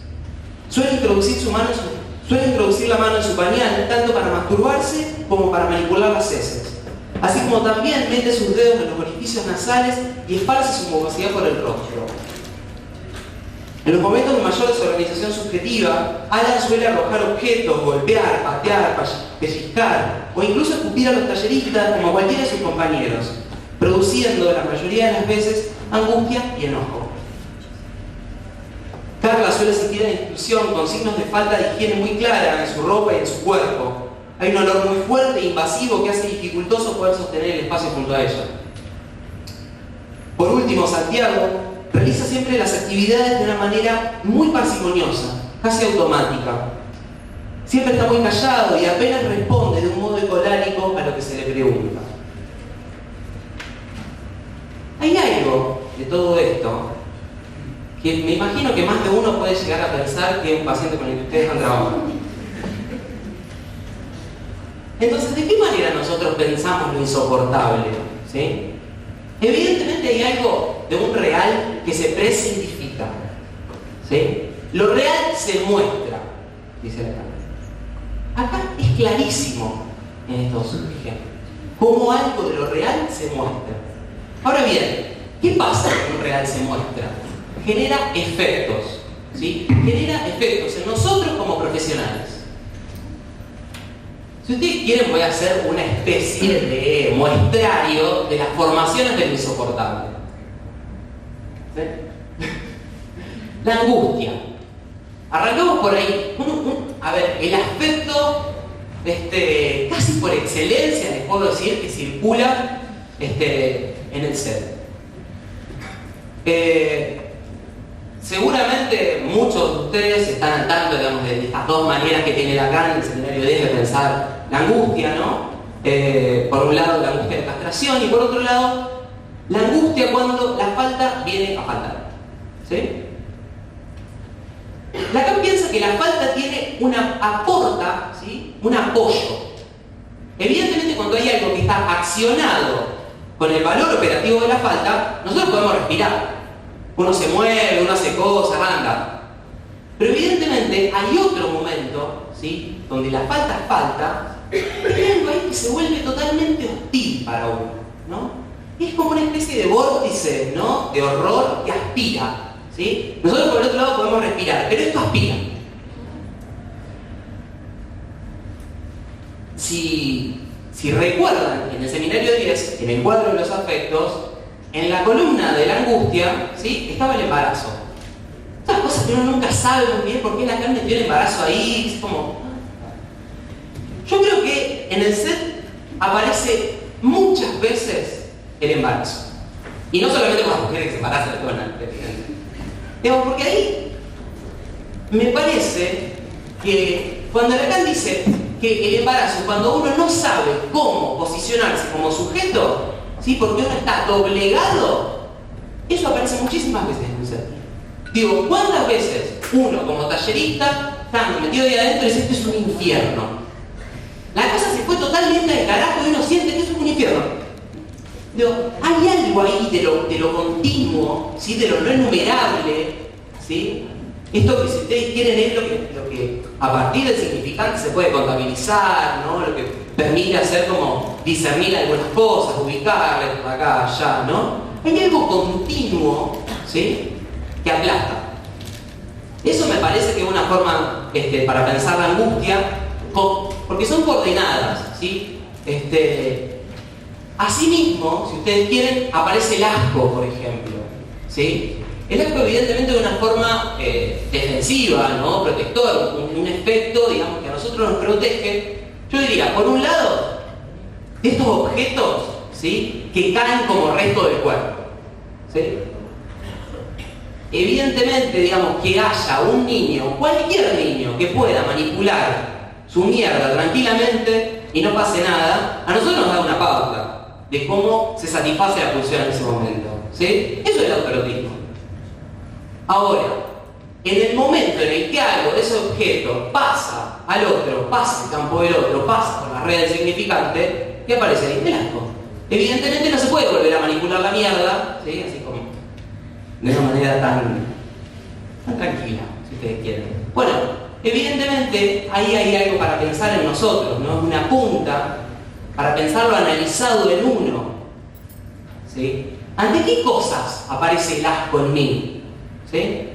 Suele introducir la mano en su pañal tanto para masturbarse como para manipular las heces, así como también mete sus dedos en los orificios nasales y esparce su mucosidad por el rostro. En los momentos de mayor desorganización subjetiva, Alan suele arrojar objetos, golpear, patear, pellizcar o incluso escupir a los talleristas como a cualquiera de sus compañeros, produciendo la mayoría de las veces angustia y enojo. Carla suele sentir la institución con signos de falta de higiene muy clara en su ropa y en su cuerpo. Hay un olor muy fuerte e invasivo que hace dificultoso poder sostener el espacio junto a ella. Por último, Santiago realiza siempre las actividades de una manera muy parsimoniosa, casi automática. siempre está muy callado y apenas responde de un modo ecolárico a lo que se le pregunta. Hay algo de todo esto que me imagino que más de uno puede llegar a pensar que es un paciente con el que ustedes han trabajado. Entonces, ¿de qué manera nosotros pensamos lo insoportable? ¿Sí? Evidentemente hay algo de un real que se prescindifica. ¿Sí? Lo real se muestra, dice la Kant. Acá es clarísimo en estos ejemplos cómo algo de lo real se muestra. Ahora bien, ¿qué pasa cuando un real se muestra? Genera efectos, ¿sí? Genera efectos en nosotros como profesionales. Si ustedes quieren, voy a hacer una especie de muestrario de las formaciones del insoportable. ¿Sí? La angustia. Arrancamos por ahí. A ver, el aspecto casi por excelencia, les puedo decir, que circula en el ser. Seguramente muchos de ustedes están al tanto, digamos, de estas dos maneras que tiene Lacan en el seminario 10 de pensar la angustia, ¿no? Por un lado, la angustia de castración, y por otro lado, la angustia cuando la falta viene a faltar. ¿Sí? Lacan piensa que la falta tiene aporta, ¿sí?, un apoyo. Evidentemente, cuando hay algo que está accionado con el valor operativo de la falta, nosotros podemos respirar. Uno se mueve, uno hace cosas, anda. Pero evidentemente hay otro momento, ¿sí?, donde la falta es falta, y hay algo ahí que se vuelve totalmente hostil para uno, ¿no? Es como una especie de vórtice, ¿no?, de horror que aspira, ¿sí? Nosotros por el otro lado podemos respirar, pero esto aspira. Si recuerdan, en el seminario 10, en el cuadro de los afectos, en la columna de la angustia, ¿sí?, estaba el embarazo. Estas cosas que uno nunca sabe muy bien por qué Lacan metió el embarazo ahí, es como... Yo creo que en el set aparece muchas veces el embarazo. Y no solamente con las mujeres que se embarazan, digamos, porque ahí me parece que cuando Lacan dice que el embarazo, cuando uno no sabe cómo posicionarse como sujeto, ¿sí?, porque uno está doblegado, eso aparece muchísimas veces en un set. Digo, ¿cuántas veces uno como tallerista, estando metido ahí adentro, dice esto es un infierno? La cosa se fue totalmente al carajo y uno siente que eso es un infierno. Digo, hay algo ahí de lo continuo, ¿sí?, de lo no enumerable, ¿sí? Esto que, si ustedes quieren, es lo que a partir del significante se puede contabilizar, ¿no? Lo que permite hacer como discernir algunas cosas, ubicarlas por acá, allá, ¿no? Hay algo continuo, ¿sí?, que aplasta. Eso me parece que es una forma para pensar la angustia, porque son coordenadas, ¿sí? Asimismo, si ustedes quieren, aparece el asco, por ejemplo, ¿sí? El asco evidentemente de una forma defensiva, ¿no?, protector, un efecto, digamos, que a nosotros nos protege. Yo diría, por un lado, de estos objetos, ¿sí?, que caen como resto del cuerpo, ¿sí? Evidentemente, digamos, que haya un niño, cualquier niño, que pueda manipular su mierda tranquilamente y no pase nada, a nosotros nos da una pauta de cómo se satisface la pulsión en ese momento, ¿sí? Eso es el autoerotismo. Ahora, en el momento en el que algo de ese objeto pasa al otro, pasa al campo del otro, pasa por la red del significante, ¿qué aparece ahí? El asco. Evidentemente no se puede volver a manipular la mierda, ¿sí?, así como de una manera tan tranquila, si ustedes quieren. Bueno, evidentemente ahí hay algo para pensar en nosotros, ¿no? Una punta para pensar lo analizado en uno, ¿sí? ¿Ante qué cosas aparece el asco en mí? ¿Sí?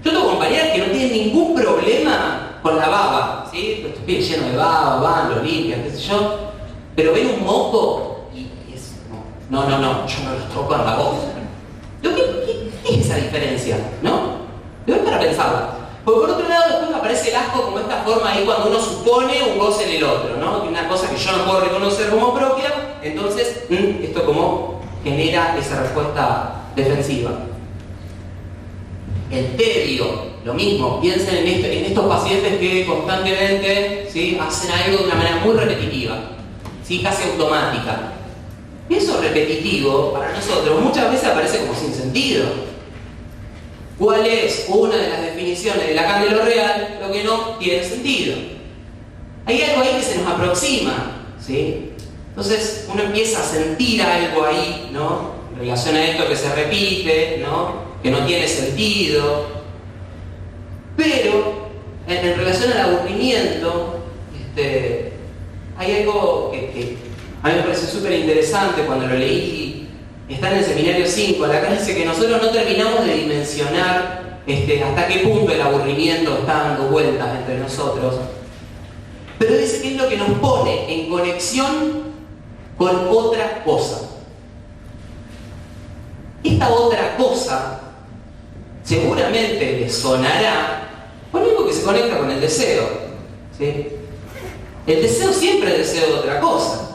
Yo tengo compañeras que no tienen ningún problema con la baba, ¿sí? Los pies llenos de baba, van, lo limpian, qué sé yo, pero ven un moco y es no, yo no los toco en la voz. ¿Qué es esa diferencia? ¿No? Es para pensarla. Porque por otro lado después aparece el asco como esta forma ahí cuando uno supone un goce en el otro, ¿no? Que una cosa que yo no puedo reconocer como propia, entonces esto como genera esa respuesta defensiva. El tedio, lo mismo, piensen en estos pacientes que constantemente, ¿sí?, hacen algo de una manera muy repetitiva, ¿sí?, casi automática. Eso repetitivo, para nosotros, muchas veces aparece como sin sentido. ¿Cuál es una de las definiciones de Lacan de lo real? Lo que no tiene sentido. Hay algo ahí que se nos aproxima, ¿sí? Entonces uno empieza a sentir algo ahí, ¿no?, en relación a esto que se repite, ¿no?, que no tiene sentido. Pero en relación al aburrimiento, hay algo que a mí me parece súper interesante cuando lo leí. Está en el seminario 5. Lacan dice que nosotros no terminamos de dimensionar hasta qué punto el aburrimiento está dando vueltas entre nosotros. Pero dice que es lo que nos pone en conexión con otra cosa. Esta otra cosa seguramente le sonará por algo que se conecta con el deseo, ¿sí? El deseo siempre es deseo de otra cosa.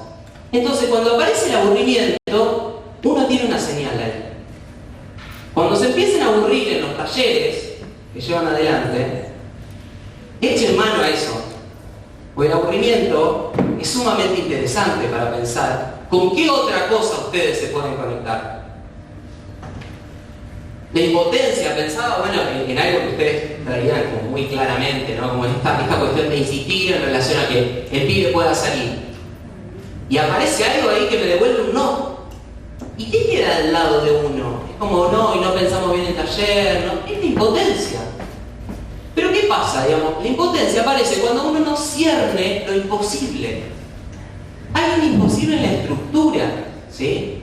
Entonces, cuando aparece el aburrimiento, uno tiene una señal ahí. Cuando se empiecen a aburrir en los talleres que llevan adelante, echen mano a eso. Porque el aburrimiento es sumamente interesante para pensar con qué otra cosa ustedes se pueden conectar. La impotencia, pensaba, bueno, en algo que ustedes traían como muy claramente, ¿no?, como esta cuestión de insistir en relación a que el pibe pueda salir. Y aparece algo ahí que me devuelve un no. ¿Y qué queda al lado de uno? Es como no, y no pensamos bien el taller, ¿no? Es la impotencia. Pero ¿qué pasa, digamos? La impotencia aparece cuando uno no cierne lo imposible. Hay un imposible en la estructura, ¿sí?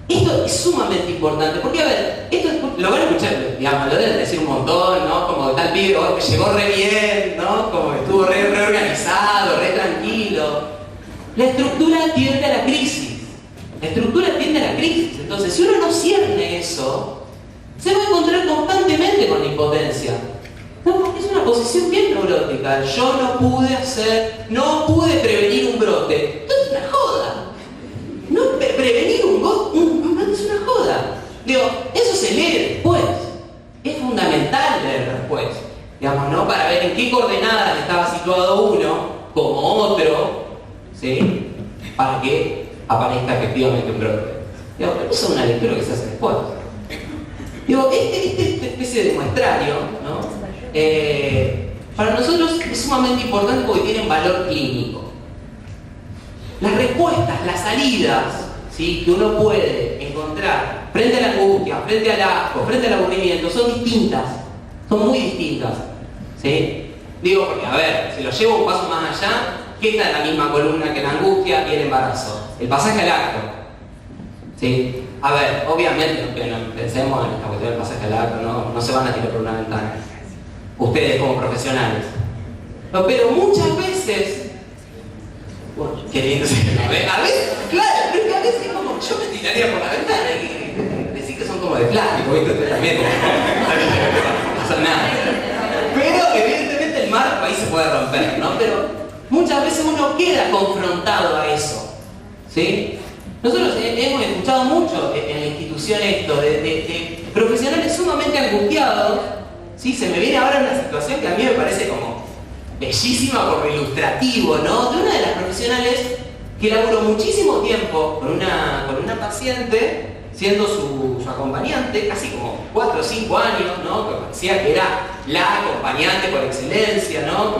Esto es sumamente importante, porque a ver, esto lo van a escuchar, digamos, lo deben decir un montón, ¿no? Como tal pibe, que llegó re bien, ¿no? Como que estuvo re organizado, re tranquilo. La estructura tiende a la crisis. La estructura tiende a la crisis. Entonces, si uno no cierne eso, se va a encontrar constantemente con la impotencia. No, porque es una posición bien neurótica. Yo no pude prevenir un brote. Esto es una joda. No, prevenir un brote es una joda. Digo, eso se lee después. Es fundamental leer después. Digamos, ¿no? Para ver en qué coordenadas estaba situado uno, como otro, ¿sí?, para que aparezca efectivamente un brote. Digo, pero eso es una lectura que se hace después. Digo, esta especie de muestrario, ¿no?, para nosotros es sumamente importante porque tienen valor clínico. Las respuestas, las salidas, ¿sí?, que uno puede encontrar frente a la angustia, frente al asco, frente al aburrimiento, son distintas, son muy distintas, ¿sí? Digo, porque a ver, si lo llevo un paso más allá, ¿qué está en la misma columna que la angustia y el embarazo? El pasaje al acto, ¿sí? A ver, obviamente, no pensemos en esta cuestión del pasaje al acto, no se van a tirar por una ventana, ustedes como profesionales. No, pero muchas veces, bueno, qué lindo se ve, a veces, claro, pero es que a veces como yo me tiraría por la ventana y decir que son como de plástico, ¿viste? Usted también, no pasa nada. Pero evidentemente el marco ahí se puede romper, ¿no? Pero muchas veces uno queda confrontado a eso, ¿sí? Nosotros hemos escuchado mucho en la institución esto de profesionales sumamente angustiados, ¿sí? Se me viene ahora una situación que a mí me parece como bellísima por lo ilustrativo, ¿no? De una de las profesionales que laburó muchísimo tiempo con una paciente, siendo su acompañante, casi como 4 o 5 años, ¿no? Que parecía que era la acompañante por excelencia, ¿no?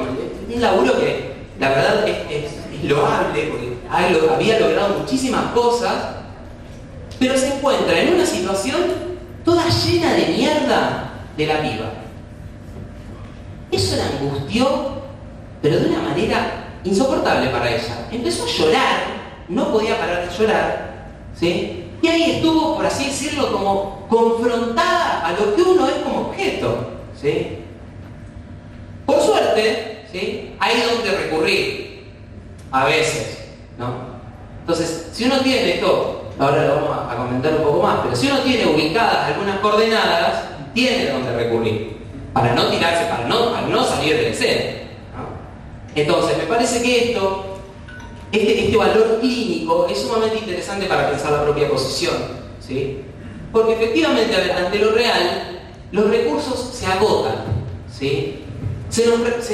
Un laburo que la verdad es loable, porque había logrado muchísimas cosas, pero se encuentra en una situación toda llena de mierda de la piba. Eso la angustió, pero de una manera insoportable para ella. Empezó a llorar, no podía parar de llorar, ¿sí? Y ahí estuvo, por así decirlo, como confrontada a lo que uno es como objeto, ¿sí? Por suerte, ¿sí?, hay donde recurrir, a veces, ¿no? Entonces, si uno tiene esto, ahora lo vamos a comentar un poco más, pero si uno tiene ubicadas algunas coordenadas, tiene donde recurrir, para no tirarse, para no salir del escena, ¿no? Entonces, me parece que este valor clínico es sumamente interesante para pensar la propia posición, ¿sí? Porque efectivamente, ante lo real, los recursos se agotan, ¿sí? Se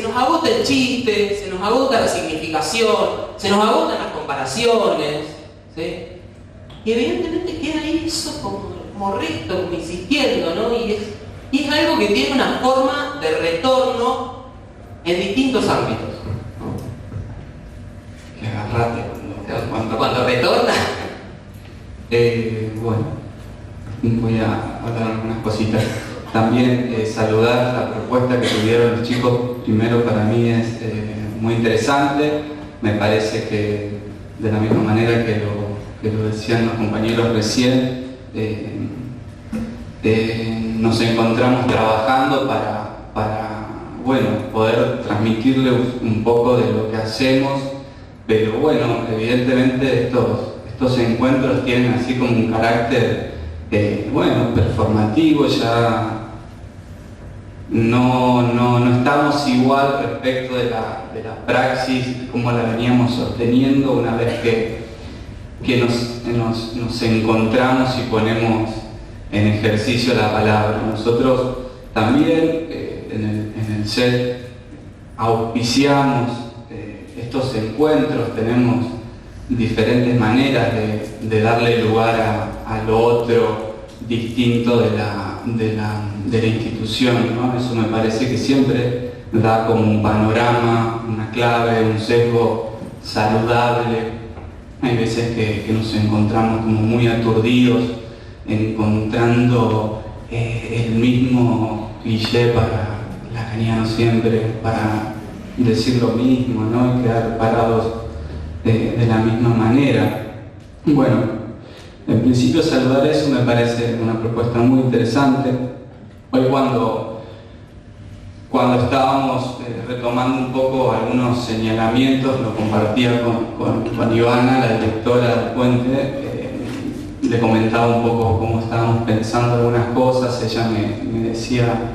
nos agota el chiste, se nos agota la significación, se nos agotan las comparaciones, ¿sí? Y evidentemente queda ahí eso como recto, como insistiendo, ¿no? Y es algo que tiene una forma de retorno en distintos ámbitos. Que agarrate Cuando retorna. Bueno, voy a hablar algunas cositas. También saludar la propuesta que tuvieron los chicos. Primero, para mí es muy interesante. Me parece que de la misma manera que lo decían los compañeros recién, nos encontramos trabajando para bueno, poder transmitirle un poco de lo que hacemos, pero bueno, evidentemente estos encuentros tienen así como un carácter bueno, performativo. Ya no estamos igual respecto de la praxis, como la veníamos sosteniendo una vez que nos encontramos y ponemos en ejercicio la palabra. Nosotros también en el set auspiciamos estos encuentros, tenemos diferentes maneras de darle lugar a lo otro distinto de la institución, ¿no? Eso me parece que siempre da como un panorama, una clave, un sesgo saludable. Hay veces que nos encontramos como muy aturdidos, encontrando el mismo cliché para lacaniano siempre, para decir lo mismo, ¿no? Y quedar parados de la misma manera. Bueno, en principio saludar eso me parece una propuesta muy interesante. Hoy cuando estábamos retomando un poco algunos señalamientos, lo compartía con Ivana, la directora del puente, le comentaba un poco cómo estábamos pensando algunas cosas. Ella me decía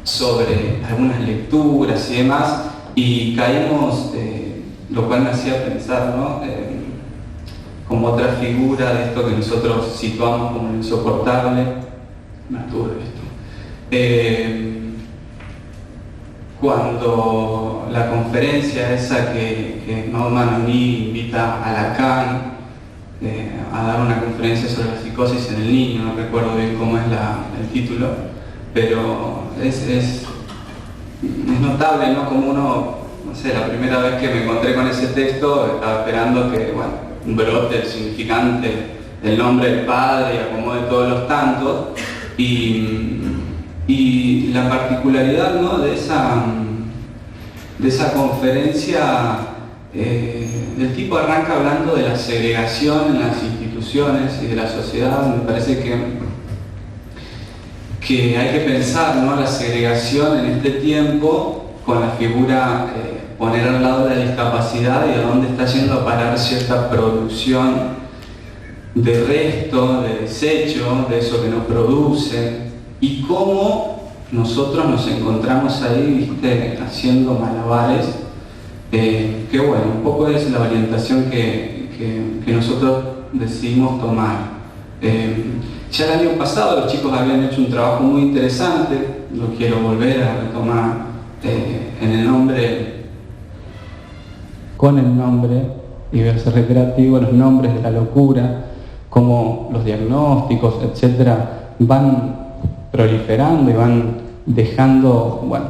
sobre algunas lecturas y demás, y caímos, lo cual me hacía pensar, ¿no? Como otra figura de esto que nosotros situamos como insoportable. Me aturde esto. Cuando la conferencia esa que Norman O'Neill invita a Lacan a dar una conferencia sobre la psicosis en el niño, no recuerdo bien cómo es el título, pero es notable, ¿no? Como uno, no sé, la primera vez que me encontré con ese texto estaba esperando que, bueno, un brote del significante del nombre del Padre y acomode todos los tantos, y la particularidad, ¿no? de esa conferencia, el tipo arranca hablando de la segregación en las instituciones y de la sociedad. Me parece que hay que pensar, ¿no? La segregación en este tiempo con la figura, poner al lado de la discapacidad y a dónde está yendo a parar cierta producción de resto, de desecho, de eso que no produce, y cómo nosotros nos encontramos ahí, ¿viste? Haciendo malabares, que bueno, un poco es la orientación que nosotros decidimos tomar. Ya el año pasado los chicos habían hecho un trabajo muy interesante, lo quiero volver a retomar, con el nombre, y verse recreativo, los nombres de la locura, como los diagnósticos, etcétera, van proliferando y van dejando, bueno,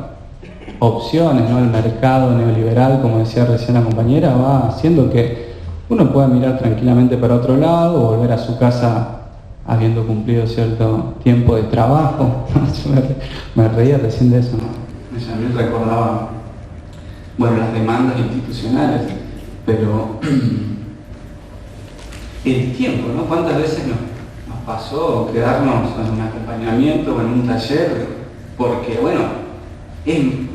opciones, ¿no? El mercado neoliberal, como decía recién la compañera, va haciendo que uno pueda mirar tranquilamente para otro lado, volver a su casa habiendo cumplido cierto tiempo de trabajo. Me reía recién de eso, ¿no? Me recordaba, bueno, las demandas institucionales, pero el tiempo, ¿no? ¿Cuántas veces nos pasó quedarnos en un acompañamiento o en un taller? Porque, bueno,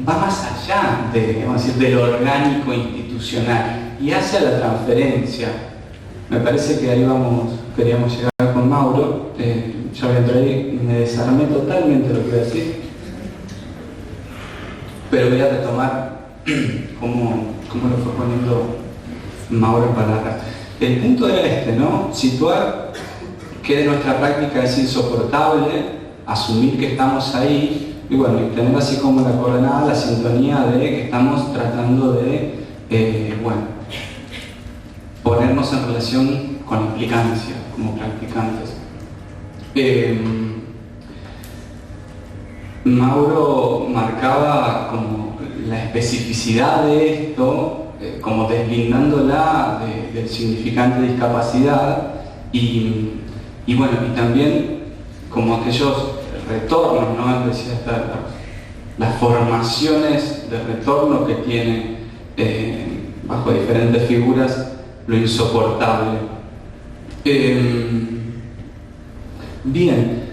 va más allá del orgánico institucional y hacia la transferencia. Me parece que ahí queríamos llegar con Mauro. Ya voy a entrar ahí y me desarmé totalmente lo que voy a decir, pero voy a retomar cómo lo fue poniendo Mauro en palabras. El punto era ¿no? Situar que de nuestra práctica es insoportable asumir que estamos ahí y bueno, y tener así como la coordenada, la sintonía de que estamos tratando de, bueno, ponernos en relación con la implicancia como practicantes. Mauro marcaba como la especificidad de esto, como deslindándola del significante de discapacidad y bueno, y también como aquellos retornos, ¿no? Decía, las formaciones de retorno que tiene bajo diferentes figuras lo insoportable. Bien.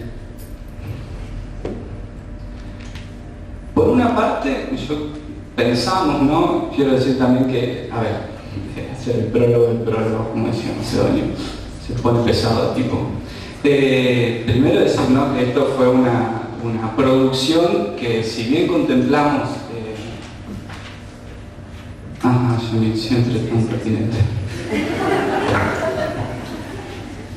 Por una parte, pensamos, ¿no? Quiero decir también que, a ver, hacer el prólogo, como decía Macedonio, se pone pesado, tipo. Primero decir, ¿no? Que esto fue una producción que, si bien contemplamos... yo siempre tan pertinente.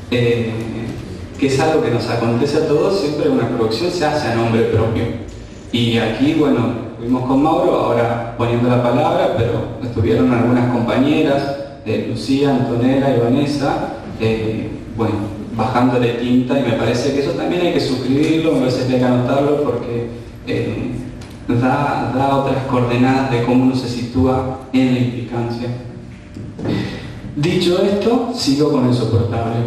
Que es algo que nos acontece a todos, siempre una producción se hace a nombre propio. Y aquí, bueno, fuimos con Mauro, ahora poniendo la palabra, pero estuvieron algunas compañeras, Lucía, Antonella y Vanessa, bueno, bajándole tinta, y me parece que eso también hay que suscribirlo, me parece que hay que anotarlo porque da otras coordenadas de cómo uno se sitúa en la implicancia. Dicho esto, sigo con el soportable.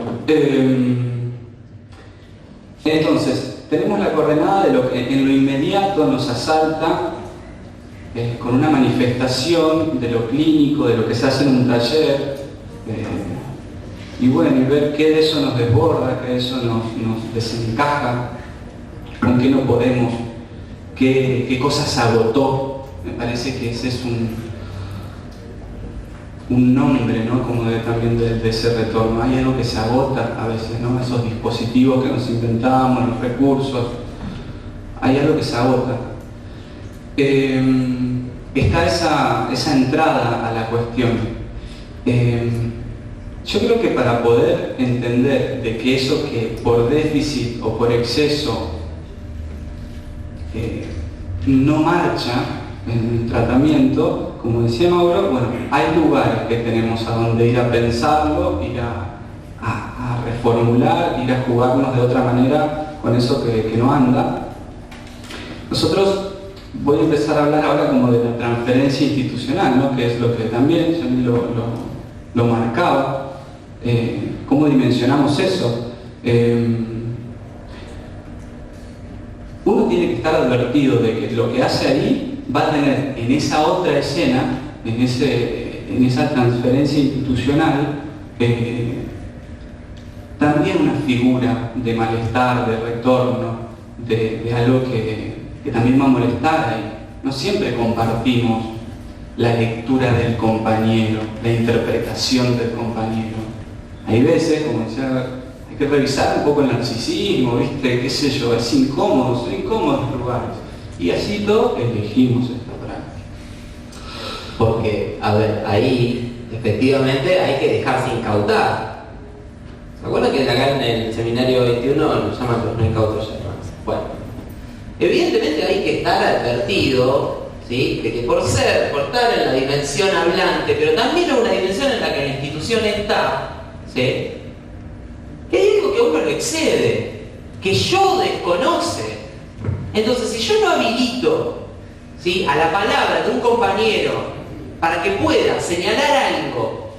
Entonces, tenemos la coordenada de lo que en lo inmediato nos asalta con una manifestación de lo clínico, de lo que se hace en un taller, y bueno, y ver qué de eso nos desborda, qué de eso nos desencaja, con qué no podemos, qué cosas agotó. Me parece que ese es un nombre, ¿no? Como también de ese retorno. Hay algo que se agota a veces, ¿no? Esos dispositivos que nos inventamos, los recursos, hay algo que se agota. Está esa entrada a la cuestión. Yo creo que para poder entender de que eso que por déficit o por exceso no marcha en el tratamiento, como decía Mauro, bueno, hay lugares que tenemos a donde ir a pensarlo, ir a reformular, ir a jugarnos de otra manera con eso que no anda. Nosotros, voy a empezar a hablar ahora como de la transferencia institucional, ¿no? Que es lo que también yo lo marcaba. ¿Cómo dimensionamos eso? Uno tiene que estar advertido de que lo que hace ahí va a tener en esa otra escena, en esa transferencia institucional, también una figura de malestar, de retorno, de algo que también va a molestar ahí. No siempre compartimos la lectura del compañero, la interpretación del compañero. Hay veces, como decía, hay que revisar un poco el narcisismo, ¿viste? Qué sé yo, es incómodo, son incómodos los lugares. Y así todo elegimos esta práctica. Porque, a ver, ahí efectivamente hay que dejarse incautar. ¿Se acuerdan que acá en el seminario 21 nos llaman los no incautos llamados? Bueno, evidentemente hay que estar advertido, ¿sí? De que por estar en la dimensión hablante, pero también en una dimensión en la que la institución está, ¿sí? Que hay algo que a uno lo excede, que yo desconoce. Entonces, si yo no habilito, ¿sí?, a la palabra de un compañero para que pueda señalar algo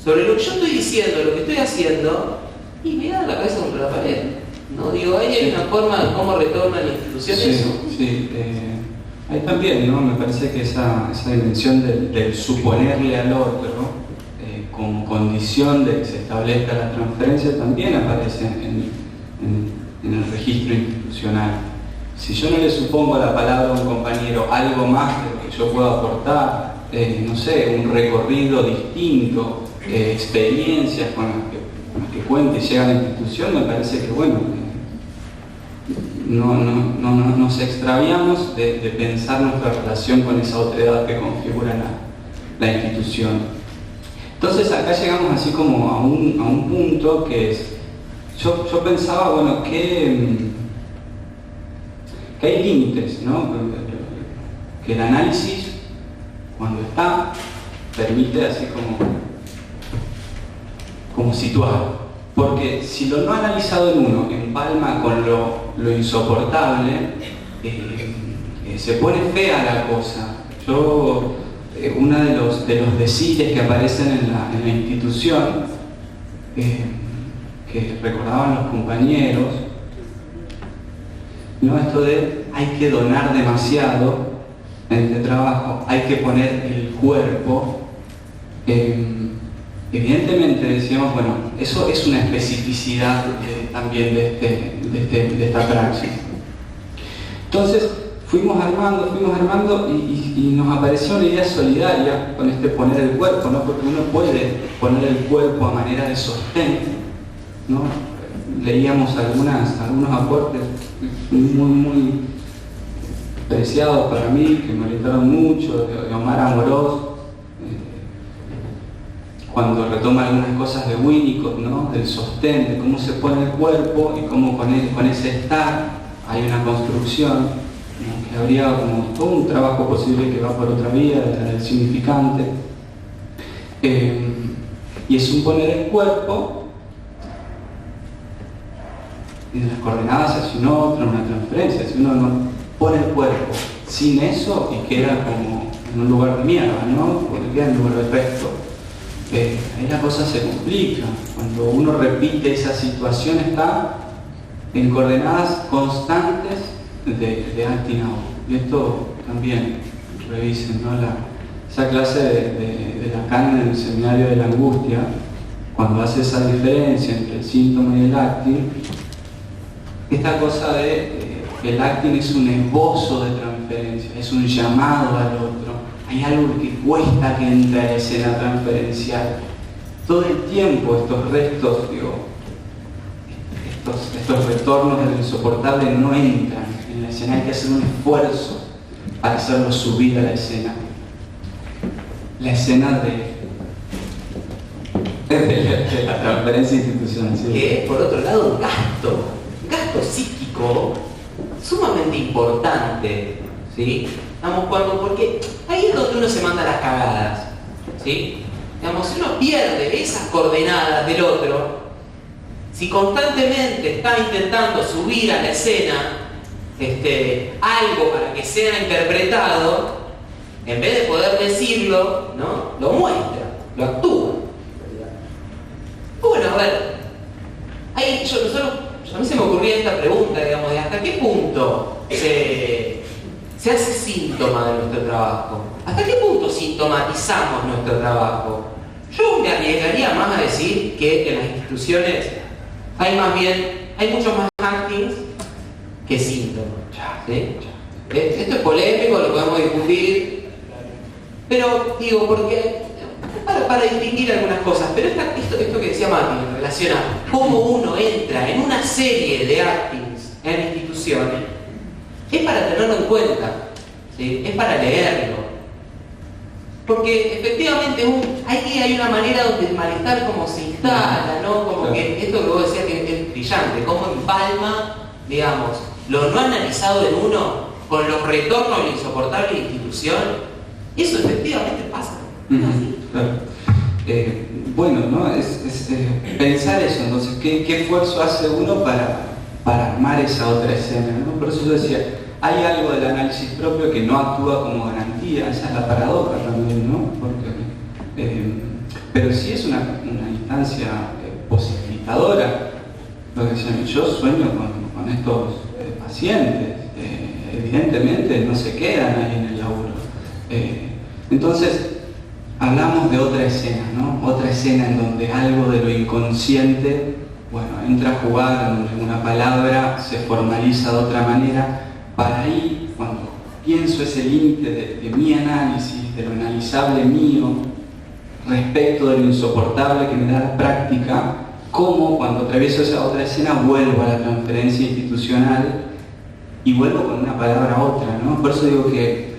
sobre lo que yo estoy diciendo, lo que estoy haciendo, y me da la cabeza contra la pared. No digo, ahí hay una forma de cómo retorna la institución eso. Sí, ahí también, ¿no? Me parece que esa dimensión del suponerle al otro como condición de que se establezca la transferencia también aparece en el registro institucional. Si yo no le supongo a la palabra a un compañero algo más de lo que yo puedo aportar, no sé, un recorrido distinto, experiencias con las que cuente y llega a la institución, me parece que, bueno, nos extraviamos de pensar nuestra relación con esa otredad que configura la institución. Entonces acá llegamos así como a un punto que es, yo pensaba, bueno, que hay límites, ¿no? Que el análisis, cuando está, permite así como situar. Porque si lo no analizado en uno empalma con lo insoportable, se pone fea la cosa. Uno de los deciles que aparecen en la institución, que recordaban los compañeros, ¿no? Esto de hay que donar demasiado en este trabajo, hay que poner el cuerpo. Evidentemente decíamos, bueno, eso es una especificidad también de esta praxis. Entonces fuimos armando y nos apareció una idea solidaria con este poner el cuerpo, ¿no? Porque uno puede poner el cuerpo a manera de sostén, ¿no? Leíamos algunos aportes muy preciados para mí, que me orientaron mucho, de Omar Amorós, cuando retoma algunas cosas de Winnicott, ¿no? Del sostén, de cómo se pone el cuerpo y cómo con ese estar hay una construcción, ¿no? Que habría como todo un trabajo posible que va por otra vía, del significante. Y es un poner el cuerpo y de las coordenadas hacia un otro, una transferencia. Si uno no pone el cuerpo sin eso y queda como en un lugar de mierda, ¿no? Porque queda en lugar de resto. Ahí la cosa se complica. Cuando uno repite esa situación está en coordenadas constantes de acting out. Y esto también revisen, ¿no? Esa clase de Lacan en el seminario de la angustia, cuando hace esa diferencia entre el síntoma y el acting, esta cosa de el acting es un esbozo de transferencia, es un llamado al otro. Hay algo que cuesta que entre a la escena transferencial. Todo el tiempo estos restos, estos retornos del insoportable no entran en la escena. Hay que hacer un esfuerzo para hacerlo subir a la escena. La escena de la transferencia institucional. ¿Sí? Que es, por otro lado, un gasto psíquico sumamente importante, ¿sí? Estamos jugando porque ahí es donde uno se manda las cagadas, ¿sí? Digamos, si uno pierde esas coordenadas del otro, si constantemente está intentando subir a la escena algo para que sea interpretado, en vez de poder decirlo, ¿no? Lo muestra, lo actúa. Bueno, a ver, ahí a mí se me ocurría esta pregunta, digamos, de hasta qué punto se hace síntoma de nuestro trabajo. ¿Hasta qué punto sintomatizamos nuestro trabajo? Yo me arriesgaría más a decir que en las instituciones hay muchos más actings que síntomas. ¿Sí? Esto es polémico, lo podemos discutir, pero digo, porque para distinguir algunas cosas, pero esto que decía Martín en relación a cómo uno entra en una serie de actings en instituciones, es para tenerlo en cuenta, ¿sí? Es para leerlo. Porque efectivamente hay una manera donde el malestar como se instala, ¿no? Como que esto que vos decías que es brillante, cómo empalma, digamos, lo no analizado en uno con los retornos de la insoportable institución. Eso efectivamente pasa. Claro. Bueno, ¿no? Es pensar eso, entonces, ¿qué esfuerzo hace uno para armar esa otra escena, ¿no? Por eso yo decía, hay algo del análisis propio que no actúa como garantía, esa es la paradoja también, ¿no? Pero sí es una instancia posibilitadora. Lo que decían, yo sueño con estos pacientes, evidentemente no se quedan ahí en el laburo. Entonces, hablamos de otra escena, ¿no? Otra escena en donde algo de lo inconsciente, bueno, entra a jugar, donde una palabra se formaliza de otra manera. Para ahí, cuando pienso ese límite de mi análisis, de lo analizable mío, respecto de lo insoportable que me da la práctica, cómo cuando atravieso esa otra escena vuelvo a la transferencia institucional y vuelvo con una palabra a otra, ¿no? Por eso digo que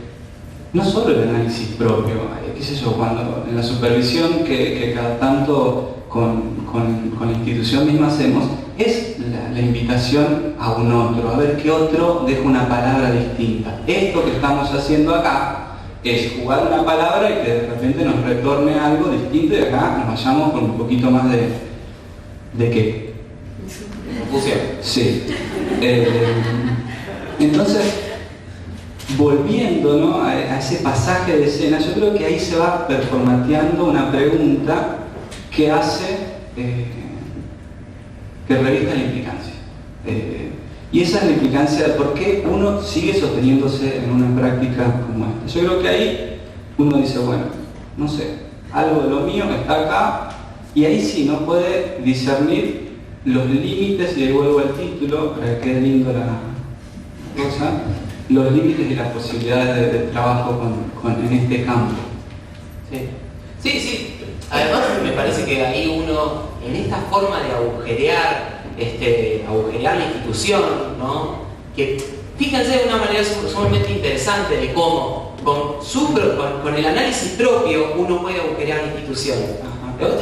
no solo el análisis propio, qué sé yo, cuando en la supervisión que cada tanto con la institución misma hacemos es la invitación a un otro, a ver qué otro deja una palabra distinta. Esto que estamos haciendo acá es jugar una palabra y que de repente nos retorne algo distinto y acá nos vayamos con un poquito más ¿de qué? Confusión. Sí. Entonces, volviendo, ¿no?, a ese pasaje de escena, yo creo que ahí se va performateando una pregunta que hace que revista la implicancia. Y esa es la implicancia de por qué uno sigue sosteniéndose en una práctica como esta. Yo creo que ahí uno dice, bueno, no sé, algo de lo mío está acá, y ahí sí no puede discernir los límites, y ahí vuelvo al título, para que quede lindo la cosa, los límites y las posibilidades de trabajo en este campo. Sí. Además me parece que ahí uno, en esta forma de agujerear la institución, ¿no? Que fíjense de una manera sumamente interesante de cómo con el análisis propio uno puede agujerear la institución.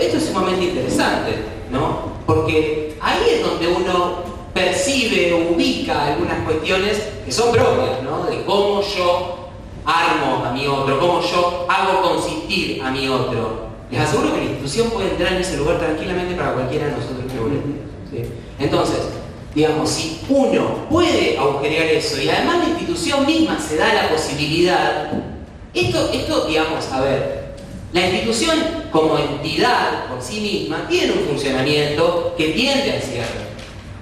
Esto es sumamente interesante, ¿no? Porque ahí es donde uno percibe o ubica algunas cuestiones que son propias, ¿no? De cómo yo armo a mi otro, cómo yo hago consistir a mi otro. Les aseguro que la institución puede entrar en ese lugar tranquilamente para cualquiera de nosotros que volvemos, ¿sí? Entonces, digamos, si uno puede agujerear eso y además la institución misma se da la posibilidad, esto digamos, a ver, la institución como entidad por sí misma tiene un funcionamiento que tiende al cierre.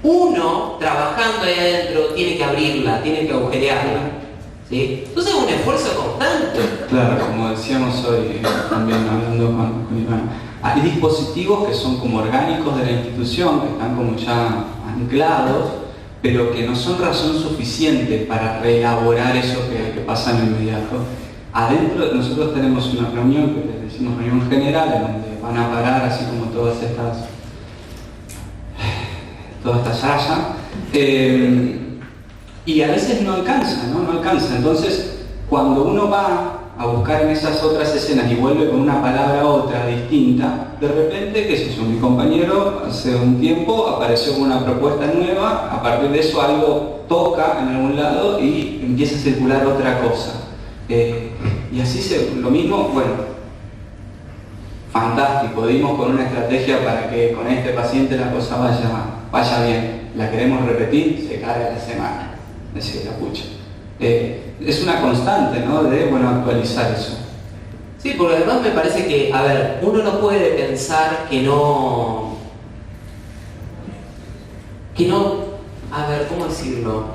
Uno, trabajando ahí adentro, tiene que abrirla, tiene que agujerearla, ¿sí? Entonces es un esfuerzo constante. Claro, como decíamos hoy, también hablando con Iván, hay dispositivos que son como orgánicos de la institución, que están como ya anclados, pero que no son razón suficiente para reelaborar eso que pasa en lo inmediato. Adentro nosotros tenemos una reunión, que le decimos reunión general, en donde van a parar así como toda esta yaya, y a veces no alcanza, ¿no? No alcanza. Entonces, cuando uno va a buscar en esas otras escenas y vuelve con una palabra otra distinta, de repente, qué sé yo, mi compañero hace un tiempo apareció con una propuesta nueva, a partir de eso algo toca en algún lado y empieza a circular otra cosa. Y así lo mismo, bueno, fantástico, dimos con una estrategia para que con este paciente la cosa vaya bien. La queremos repetir, se cae a la semana, decir la pucha. Es una constante, ¿no?, de, bueno, actualizar eso. Sí, porque además me parece que, a ver, uno no puede pensar que no, a ver, ¿cómo decirlo?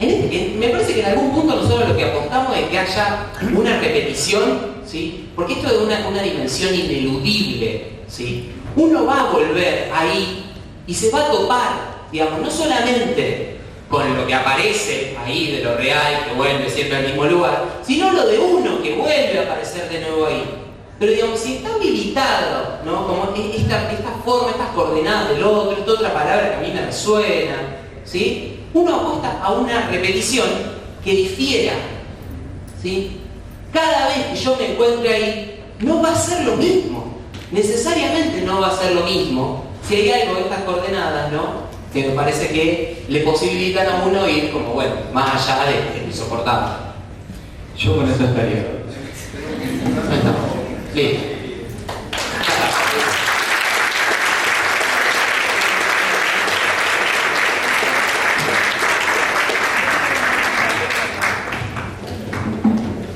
Me parece que en algún punto nosotros lo que apostamos es que haya una repetición, ¿sí? Porque esto es una dimensión ineludible, ¿sí? Uno va a volver ahí y se va a topar, digamos, no solamente con lo que aparece ahí de lo real, que vuelve siempre al mismo lugar, sino lo de uno que vuelve a aparecer de nuevo ahí. Pero digamos, si está habilitado, ¿no?, como esta forma, estas coordenadas del otro, esta otra palabra que a mí me resuena, ¿sí?, uno apuesta a una repetición que difiera, ¿sí? Cada vez que yo me encuentre ahí, no va a ser lo mismo. Necesariamente no va a ser lo mismo si hay algo de estas coordenadas, ¿no?, que me parece que le posibilitan a uno ir como, bueno, más allá de lo insoportable. Yo con eso estaría. Sí.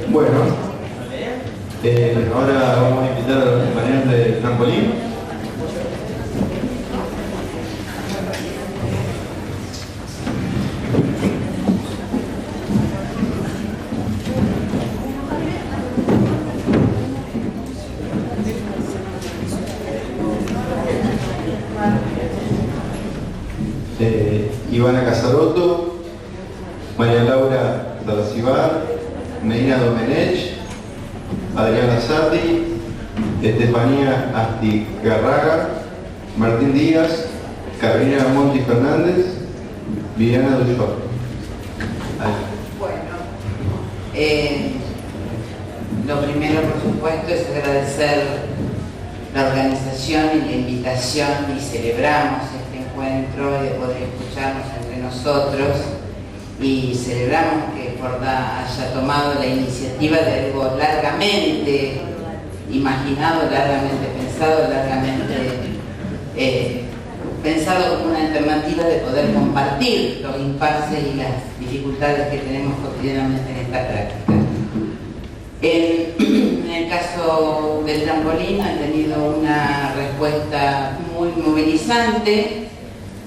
Bueno, ahora vamos a invitar a los compañeros de trampolín. Ivana Casaroto, María Laura Darcibar, Medina Domenech, Adriana Sati, Estefanía Astigarraga, Martín Díaz, Carolina Monti Fernández, Viviana Duchot. Bueno, lo primero, por supuesto, es agradecer la organización y la invitación y celebramos este encuentro de poder escucharnos entre nosotros y celebramos que Forda haya tomado la iniciativa de algo largamente imaginado, largamente pensado, largamente pensado como una alternativa de poder compartir los impases y las dificultades que tenemos cotidianamente en esta práctica. En el caso del trampolín han tenido una respuesta muy movilizante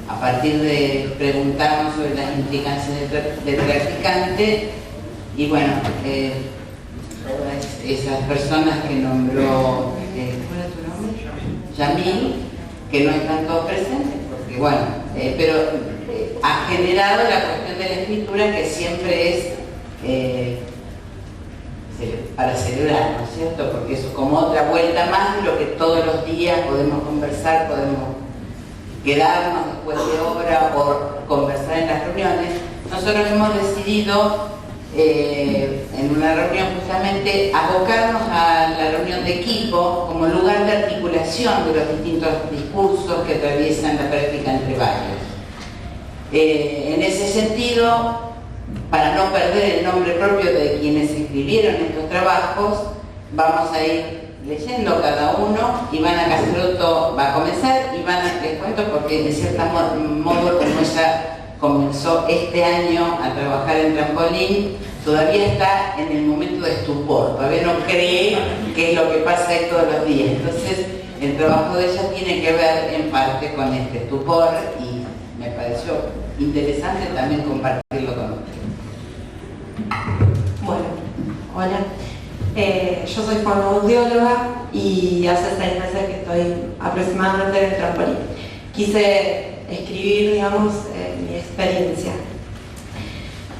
a partir de preguntarnos sobre las implicancias del practicante y bueno, esas personas que nombró, ¿cuál es tu nombre? Yamil, que no están todos presentes, porque bueno, pero ha generado la cuestión de la escritura que siempre es para celebrar, ¿no es cierto? Porque eso es como otra vuelta más de lo que todos los días podemos conversar, podemos quedarnos después de obra por conversar en las reuniones. Nosotros hemos decidido en una reunión justamente abocarnos a la reunión de equipo como lugar de articulación de los distintos discursos que atraviesan la práctica entre varios. En ese sentido, para no perder el nombre propio de quienes escribieron estos trabajos, vamos a ir leyendo cada uno. Ivana Caserotto va a comenzar. Ivana, les cuento porque de cierto modo, como ella comenzó este año a trabajar en trampolín, todavía está en el momento de estupor, todavía no cree que es lo que pasa ahí todos los días. Entonces, el trabajo de ella tiene que ver en parte con este estupor y me pareció interesante también compartirlo con ustedes. Bueno, hola. Yo soy fonoaudióloga y hace 6 meses que estoy aproximadamente en el trampolín. Quise escribir, digamos, mi experiencia.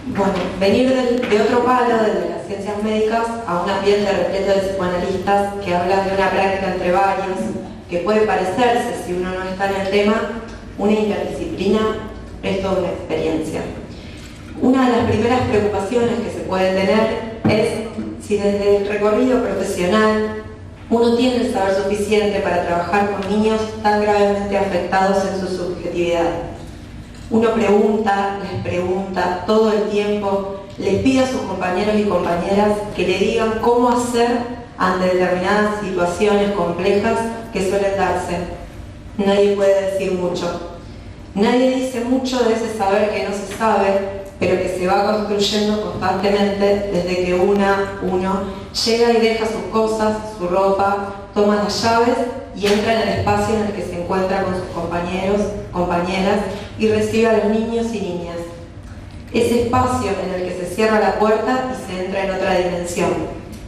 Bueno, venir de otro palo, de las ciencias médicas, a un ambiente repleto de psicoanalistas que hablan de una práctica entre varios, que puede parecerse, si uno no está en el tema, una interdisciplina, es toda una experiencia. Una de las primeras preocupaciones que se pueden tener es si desde el recorrido profesional uno tiene el saber suficiente para trabajar con niños tan gravemente afectados en su subjetividad. Uno pregunta, les pregunta todo el tiempo, les pide a sus compañeros y compañeras que le digan cómo hacer ante determinadas situaciones complejas que suelen darse. Nadie puede decir mucho. Nadie dice mucho de ese saber que no se sabe, pero que se va construyendo constantemente desde que uno llega y deja sus cosas, su ropa, toma las llaves y entra en el espacio en el que se encuentra con sus compañeros, compañeras y recibe a los niños y niñas. Ese espacio en el que se cierra la puerta y se entra en otra dimensión,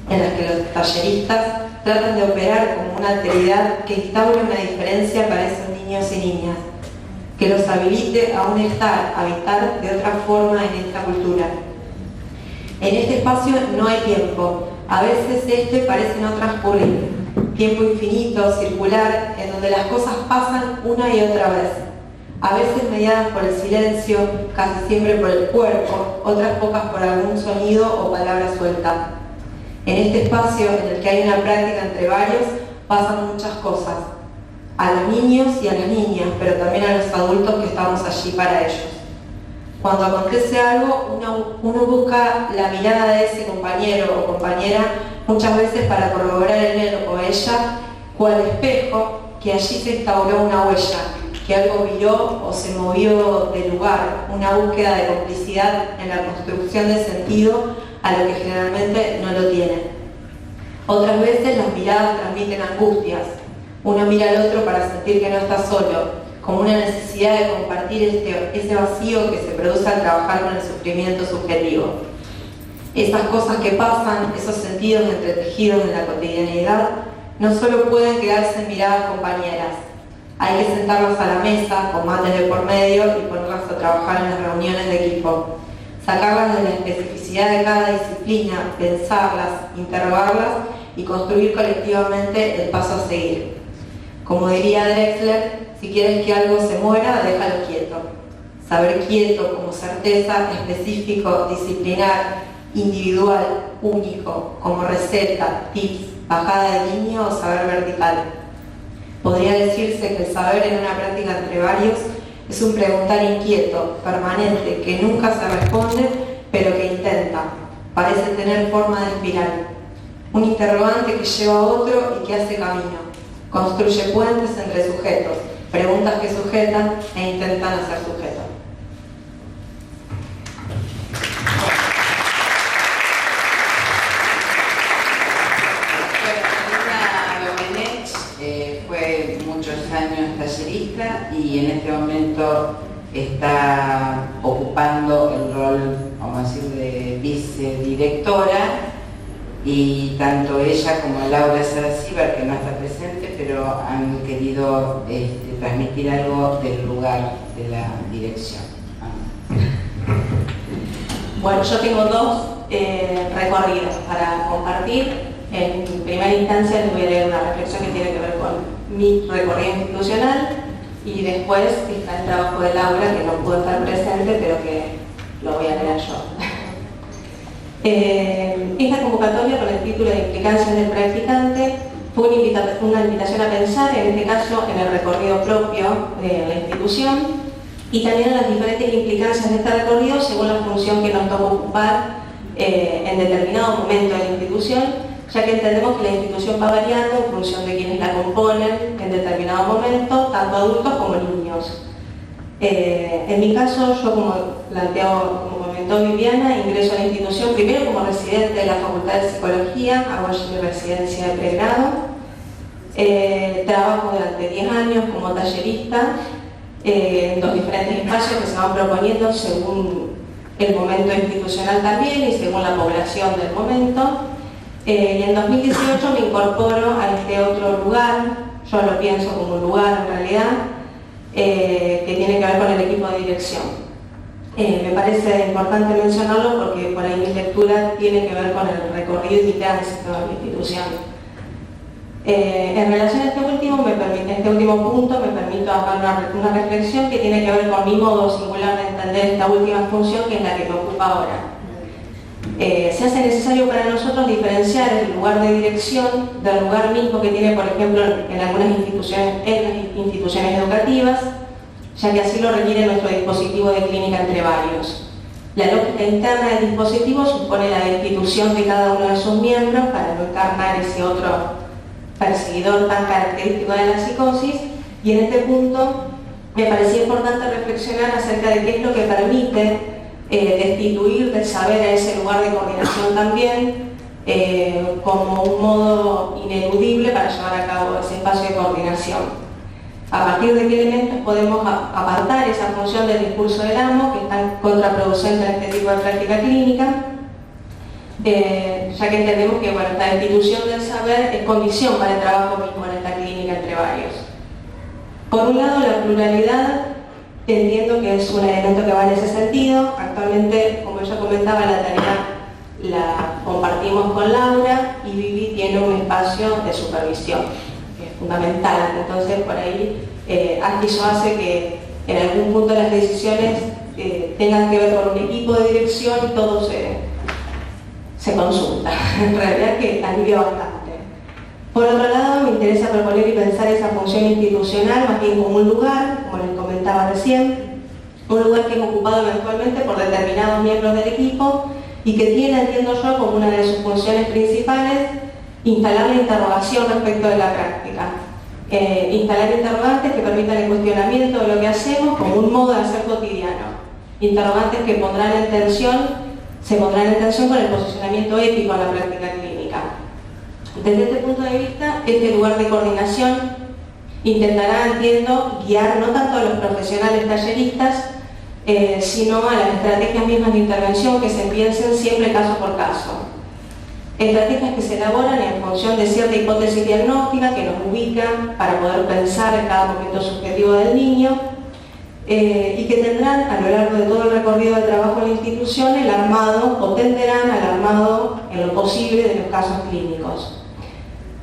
en la que los talleristas tratan de operar como una alteridad que instaure una diferencia para esos niños y niñas, que los habilite a habitar de otra forma en esta cultura. En este espacio no hay tiempo, a veces este parece no transcurrir, tiempo infinito, circular, en donde las cosas pasan una y otra vez, a veces mediadas por el silencio, casi siempre por el cuerpo, otras pocas por algún sonido o palabra suelta. En este espacio en el que hay una práctica entre varios, pasan muchas cosas, a los niños y a las niñas, pero también a los adultos que estamos allí para ellos. Cuando acontece algo, uno busca la mirada de ese compañero o compañera, muchas veces para corroborar en él o ella, cual espejo, que allí se instauró una huella, que algo viró o se movió de lugar, una búsqueda de complicidad en la construcción de sentido a lo que generalmente no lo tiene. Otras veces las miradas transmiten angustias. Uno mira al otro para sentir que no está solo, como una necesidad de compartir ese vacío que se produce al trabajar con el sufrimiento subjetivo. Esas cosas que pasan, esos sentidos entretejidos en la cotidianidad, no solo pueden quedarse en miradas compañeras. Hay que sentarlas a la mesa, con mates de por medio, y ponerlas a trabajar en las reuniones de equipo. Sacarlas de la especificidad de cada disciplina, pensarlas, interrogarlas y construir colectivamente el paso a seguir. Como diría Drexler, si quieres que algo se muera, déjalo quieto. Saber quieto como certeza, específico, disciplinar, individual, único, como receta, tips, bajada de línea o saber vertical. Podría decirse que el saber en una práctica entre varios es un preguntar inquieto, permanente, que nunca se responde, pero que intenta. Parece tener forma de espiral. Un interrogante que lleva a otro y que hace camino. Construye puentes entre sujetos, preguntas que sujetan e intentan hacer sujeto. Fue muchos años tallerista y en este momento está ocupando el rol, vamos a decir, de vicedirectora, y tanto ella como Laura Saracíbar, que no está presente, pero han querido transmitir algo del lugar de la dirección. Bueno, yo tengo dos recorridos para compartir. En primera instancia les voy a leer una reflexión que tiene que ver con mi recorrido institucional, y después está el trabajo de Laura, que no pudo estar presente, pero que lo voy a leer yo. Esta convocatoria, con el título de Implicancias del Practicante, fue una invitación a pensar, en este caso, en el recorrido propio de la institución y también en las diferentes implicancias de este recorrido según la función que nos toca ocupar en determinado momento de la institución, ya que entendemos que la institución va variando en función de quienes la componen en determinado momento, tanto adultos como niños. En mi caso, yo, como comentó Viviana, ingreso a la institución primero como residente de la Facultad de Psicología, hago allí mi residencia de pregrado, trabajo durante 10 años como tallerista en dos diferentes espacios que se van proponiendo según el momento institucional también y según la población del momento. Y en 2018 me incorporo a este otro lugar, yo lo pienso como un lugar en realidad, que tiene que ver con el equipo de dirección. Me parece importante mencionarlo porque por ahí mi lectura tiene que ver con el recorrido y tránsito de la institución. En relación a este último punto, me permito hacer una reflexión que tiene que ver con mi modo singular de entender esta última función, que es la que me ocupa ahora. Se hace necesario para nosotros diferenciar el lugar de dirección del lugar mismo que tiene, por ejemplo, en algunas instituciones educativas, ya que así lo requiere nuestro dispositivo de clínica entre varios. La lógica interna del dispositivo supone la destitución de cada uno de sus miembros para no encarnar ese otro perseguidor tan característico de la psicosis, y en este punto me parecía importante reflexionar acerca de qué es lo que permite destituir del saber a ese lugar de coordinación también como un modo ineludible para llevar a cabo ese espacio de coordinación. A partir de qué elementos podemos apartar esa función del discurso del amo, que es tan contraproducente en este tipo de práctica clínica, ya que entendemos que esta destitución del saber es condición para el trabajo mismo en esta clínica entre varios. Por un lado, la pluralidad, entiendo que es un elemento que va en ese sentido. Actualmente, como ya comentaba, la tarea la compartimos con Laura y Vivi tiene un espacio de supervisión, que es fundamental. Entonces, por ahí, aquello hace que en algún punto las decisiones tengan que ver con un equipo de dirección y todo se consulta. En realidad que alivia bastante. Por otro lado, me interesa proponer y pensar esa función institucional más bien como un lugar, como les comentaba recién, un lugar que es ocupado eventualmente por determinados miembros del equipo y que tiene, entiendo yo, como una de sus funciones principales, instalar la interrogación respecto de la práctica. Instalar interrogantes que permitan el cuestionamiento de lo que hacemos como un modo de hacer cotidiano. Interrogantes que se pondrán en tensión con el posicionamiento ético en la práctica clínica. Desde este punto de vista, este lugar de coordinación intentará, entiendo, guiar no tanto a los profesionales talleristas, sino a las estrategias mismas de intervención que se piensen siempre caso por caso. Estrategias que se elaboran en función de cierta hipótesis diagnóstica que nos ubican para poder pensar en cada momento subjetivo del niño, y que tendrán a lo largo de todo el recorrido del trabajo en la institución el armado, o tenderán al armado en lo posible de los casos clínicos.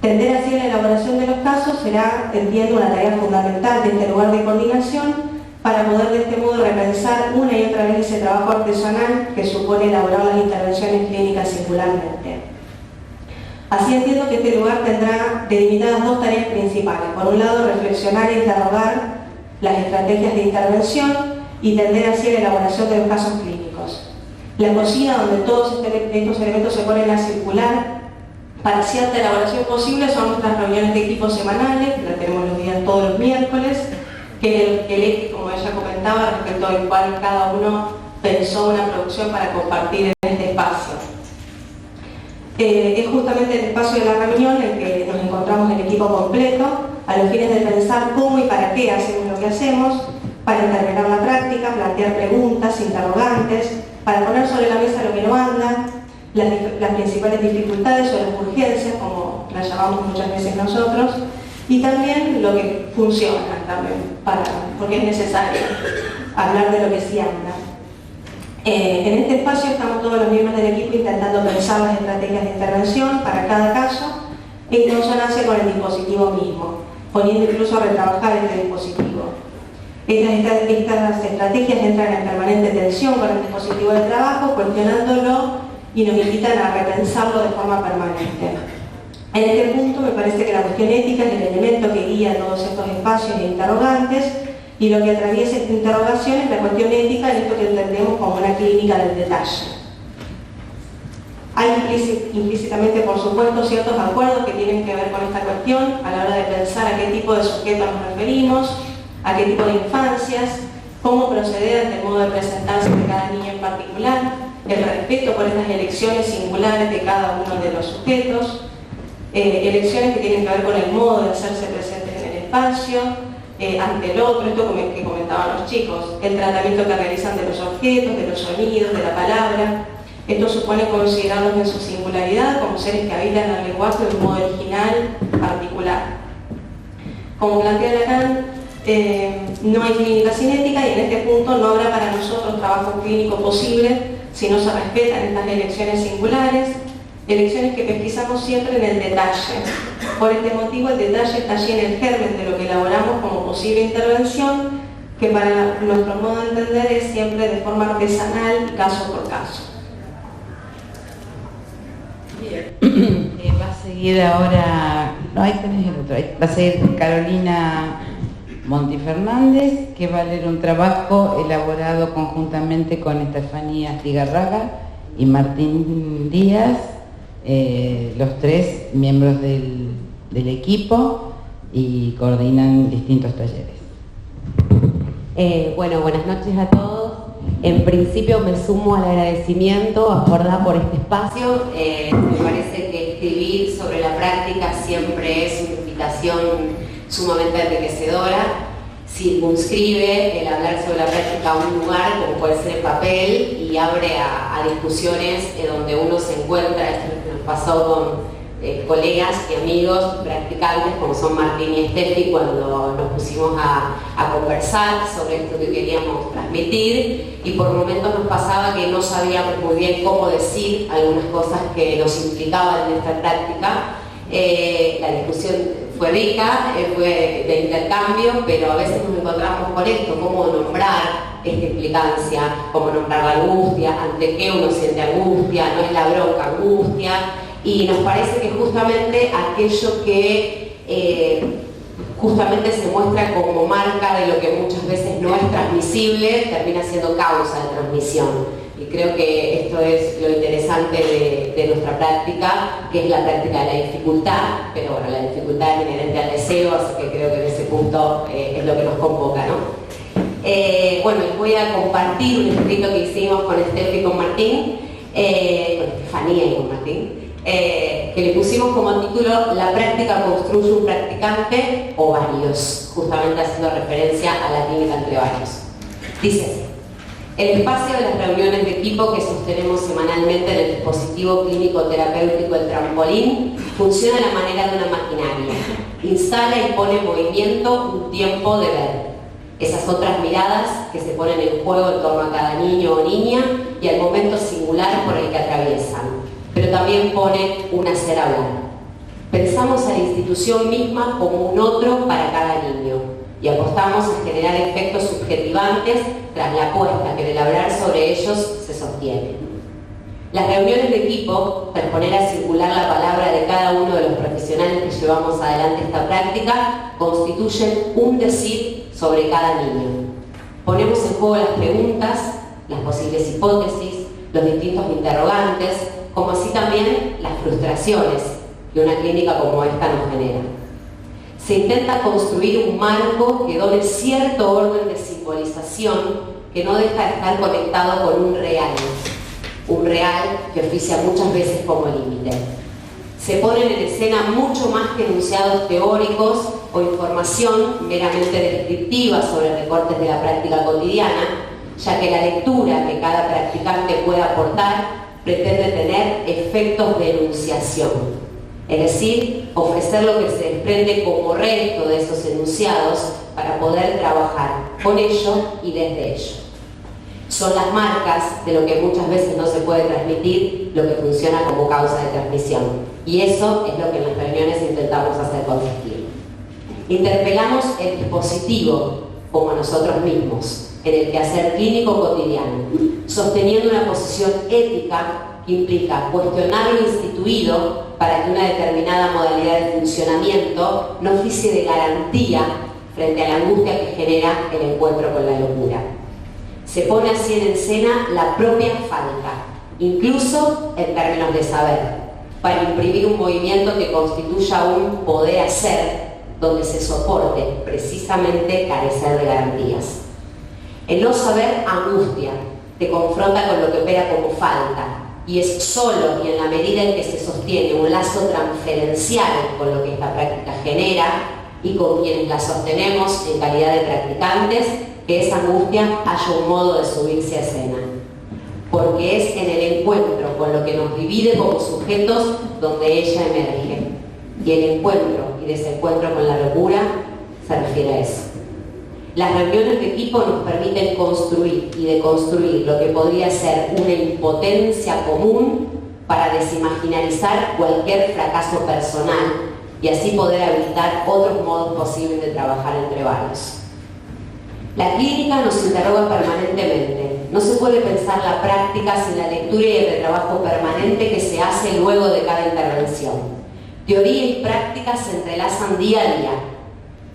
Tender así a la elaboración de los casos será, entiendo, una tarea fundamental de este lugar de coordinación para poder de este modo repensar una y otra vez ese trabajo artesanal que supone elaborar las intervenciones clínicas singularmente. Así entiendo que este lugar tendrá delimitadas dos tareas principales. Por un lado, reflexionar e interrogar las estrategias de intervención y tender hacia la elaboración de los casos clínicos. La cocina, donde todos estos elementos se ponen a circular para cierta elaboración posible, son nuestras reuniones de equipo semanales, que las tenemos todos los miércoles, que el eje, como ella comentaba, respecto al cual cada uno pensó una producción para compartir en este espacio. Es justamente el espacio de la reunión en que nos encontramos el equipo completo, a los fines de pensar cómo y para qué hacemos lo que hacemos, para interpretar la práctica, plantear preguntas, interrogantes, para poner sobre la mesa lo que no anda, las principales dificultades o las urgencias, como las llamamos muchas veces nosotros, y también lo que funciona también, porque es necesario hablar de lo que sí anda. En este espacio estamos todos los miembros del equipo intentando pensar las estrategias de intervención para cada caso en consonancia con el dispositivo mismo, poniendo incluso a retrabajar este dispositivo. Estas estrategias entran en permanente tensión con el dispositivo de trabajo, cuestionándolo y nos invitan a repensarlo de forma permanente. En este punto me parece que la cuestión ética es el elemento que guía todos estos espacios e interrogantes, y lo que atraviesa esta interrogación es la cuestión ética en esto que entendemos como una clínica del detalle. Hay implícitamente, por supuesto, ciertos acuerdos que tienen que ver con esta cuestión a la hora de pensar a qué tipo de sujetos nos referimos, a qué tipo de infancias, cómo proceder ante el modo de presentarse de cada niño en particular, el respeto por estas elecciones singulares de cada uno de los sujetos, elecciones que tienen que ver con el modo de hacerse presentes en el espacio, ante el otro, esto que comentaban los chicos, el tratamiento que realizan de los objetos, de los sonidos, de la palabra. Esto supone considerarlos en su singularidad como seres que habitan el lenguaje de un modo original particular. Como plantea Lacan, no hay clínica sin ética, y en este punto no habrá para nosotros trabajo clínico posible si no se respetan estas elecciones singulares, elecciones que pesquisamos siempre en el detalle. Por este motivo, el detalle está allí en el germen de lo que elaboramos como posible intervención, que para nuestro modo de entender es siempre de forma artesanal, caso por caso. Va a seguir ahora, no, ahí tenés el otro, va a seguir Carolina Montifernández, que va a leer un trabajo elaborado conjuntamente con Estefanía Astigarraga y Martín Díaz, los tres miembros del equipo, y coordinan distintos talleres. Bueno, buenas noches a todos. En principio me sumo al agradecimiento a Jordá por este espacio. Me parece que escribir sobre la práctica siempre es una invitación sumamente enriquecedora. Circunscribe el hablar sobre la práctica a un lugar como puede ser el papel, y abre a discusiones donde uno se encuentra. Esto es lo que nos pasó con colegas y amigos practicantes como son Martín y Estefi, cuando nos pusimos a conversar sobre esto que queríamos transmitir, y por momentos nos pasaba que no sabíamos muy bien cómo decir algunas cosas que nos implicaban en esta práctica. La discusión fue rica, fue de intercambio, pero a veces nos encontramos con esto, cómo nombrar esta implicancia, cómo nombrar la angustia, ante qué uno siente angustia, no es la bronca, angustia, y nos parece que justamente aquello que justamente se muestra como marca de lo que muchas veces no es transmisible, termina siendo causa de transmisión. Y creo que esto es lo interesante de nuestra práctica, que es la práctica de la dificultad, pero bueno, la dificultad es inherente al deseo, así que creo que en ese punto es lo que nos convoca, ¿no? Bueno, les voy a compartir un escrito que hicimos con Estefi y con Martín, con Estefanía y con Martín, que le pusimos como título "La práctica construye un practicante o varios", justamente haciendo referencia a la clínica entre varios. Dice así: el espacio de las reuniones de equipo que sostenemos semanalmente en el dispositivo clínico terapéutico El Trampolín funciona a la manera de una maquinaria. Instala y pone en movimiento un tiempo de ver. Esas otras miradas que se ponen en juego en torno a cada niño o niña y al momento singular por el que atraviesan. Pero también pone un hacer hablar. Pensamos a la institución misma como un otro para cada niño y apostamos a generar efectos subjetivantes tras la apuesta que en el hablar sobre ellos se sostiene. Las reuniones de equipo, al poner a circular la palabra de cada uno de los profesionales que llevamos adelante esta práctica, constituyen un decir sobre cada niño. Ponemos en juego las preguntas, las posibles hipótesis, los distintos interrogantes, como así también las frustraciones que una clínica como esta nos genera. Se intenta construir un marco que done cierto orden de simbolización que no deja de estar conectado con un real que oficia muchas veces como límite. Se ponen en escena mucho más que enunciados teóricos o información meramente descriptiva sobre recortes de la práctica cotidiana, ya que la lectura que cada practicante puede aportar pretende tener efectos de enunciación, es decir, ofrecer lo que se desprende como resto de esos enunciados para poder trabajar con ello y desde ello. Son las marcas de lo que muchas veces no se puede transmitir, lo que funciona como causa de transmisión. Y eso es lo que en las reuniones intentamos hacer consistir. Interpelamos el dispositivo como a nosotros mismos, en el quehacer clínico cotidiano, sosteniendo una posición ética que implica cuestionar lo instituido para que una determinada modalidad de funcionamiento no oficie de garantía frente a la angustia que genera el encuentro con la locura. Se pone así en escena la propia falta, incluso en términos de saber, para imprimir un movimiento que constituya un poder hacer donde se soporte precisamente carecer de garantías. El no saber angustia, te confronta con lo que opera como falta, y es solo y en la medida en que se sostiene un lazo transferencial con lo que esta práctica genera y con quienes la sostenemos en calidad de practicantes, que esa angustia haya un modo de subirse a escena. Porque es en el encuentro con lo que nos divide como sujetos donde ella emerge. Y el encuentro y desencuentro con la locura se refiere a eso. Las reuniones de equipo nos permiten construir y deconstruir lo que podría ser una impotencia común para desimaginarizar cualquier fracaso personal y así poder habilitar otros modos posibles de trabajar entre varios. La clínica nos interroga permanentemente. No se puede pensar la práctica sin la lectura y el retrabajo permanente que se hace luego de cada intervención. Teoría y práctica se entrelazan día a día.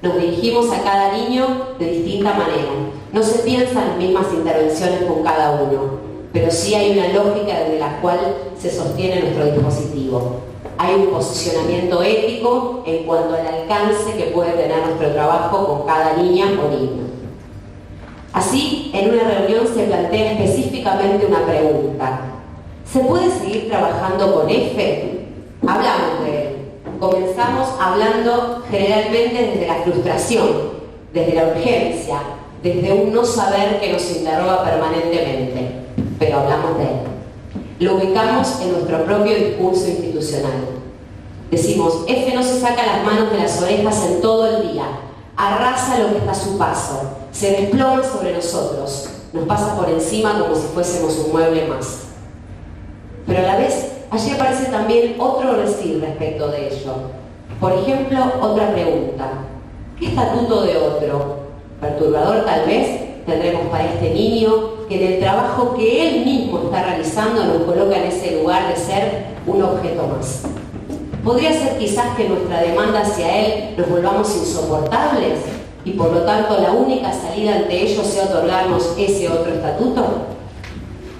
Nos dirigimos a cada niño de distinta manera. No se piensan las mismas intervenciones con cada uno, pero sí hay una lógica desde la cual se sostiene nuestro dispositivo. Hay un posicionamiento ético en cuanto al alcance que puede tener nuestro trabajo con cada niña o niño. Así, en una reunión se plantea específicamente una pregunta. ¿Se puede seguir trabajando con F? Hablamos de él. Comenzamos hablando generalmente desde la frustración, desde la urgencia, desde un no saber que nos interroga permanentemente, pero hablamos de él. Lo ubicamos en nuestro propio discurso institucional. Decimos, F no se saca las manos de las orejas en todo el día, arrasa lo que está a su paso, se desploma sobre nosotros, nos pasa por encima como si fuésemos un mueble más. Pero a la vez, allí aparece también otro decir respecto de ello. Por ejemplo, otra pregunta. ¿Qué estatuto de otro? Perturbador tal vez tendremos para este niño que en el trabajo que él mismo está realizando nos coloca en ese lugar de ser un objeto más. ¿Podría ser quizás que nuestra demanda hacia él nos volvamos insoportables y por lo tanto la única salida ante ellos sea otorgarnos ese otro estatuto?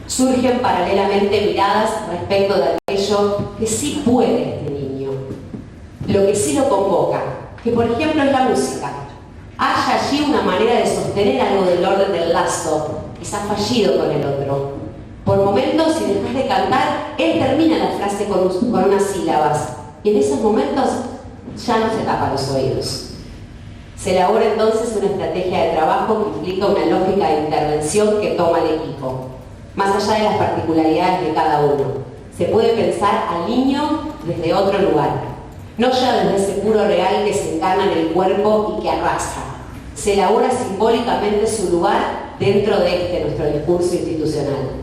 Surgen paralelamente miradas respecto de aquello que sí puede este niño, lo que sí lo convoca, que por ejemplo es la música. Hay allí una manera de sostener algo del orden del lazo, quizás fallido con el otro. Por momentos, si dejas de cantar, él termina la frase con unas sílabas, y en esos momentos ya no se tapa los oídos. Se elabora entonces una estrategia de trabajo que implica una lógica de intervención que toma el equipo, más allá de las particularidades de cada uno. Se puede pensar al niño desde otro lugar, no ya desde ese puro real que se encarna en el cuerpo y que arrasa. Se elabora simbólicamente su lugar dentro de nuestro discurso institucional.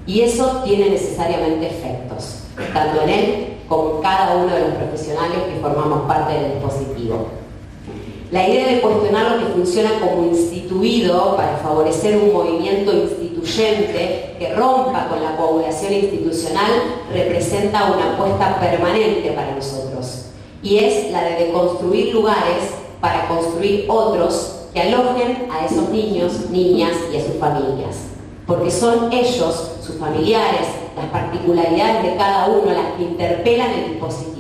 Y eso tiene necesariamente efectos, tanto en él como en cada uno de los profesionales que formamos parte del dispositivo. La idea de cuestionar lo que funciona como instituido para favorecer un movimiento instituyente que rompa con la coagulación institucional representa una apuesta permanente para nosotros, y es la de deconstruir lugares para construir otros que alojen a esos niños, niñas y a sus familias, porque son ellos, sus familiares, las particularidades de cada uno las que interpelan el dispositivo.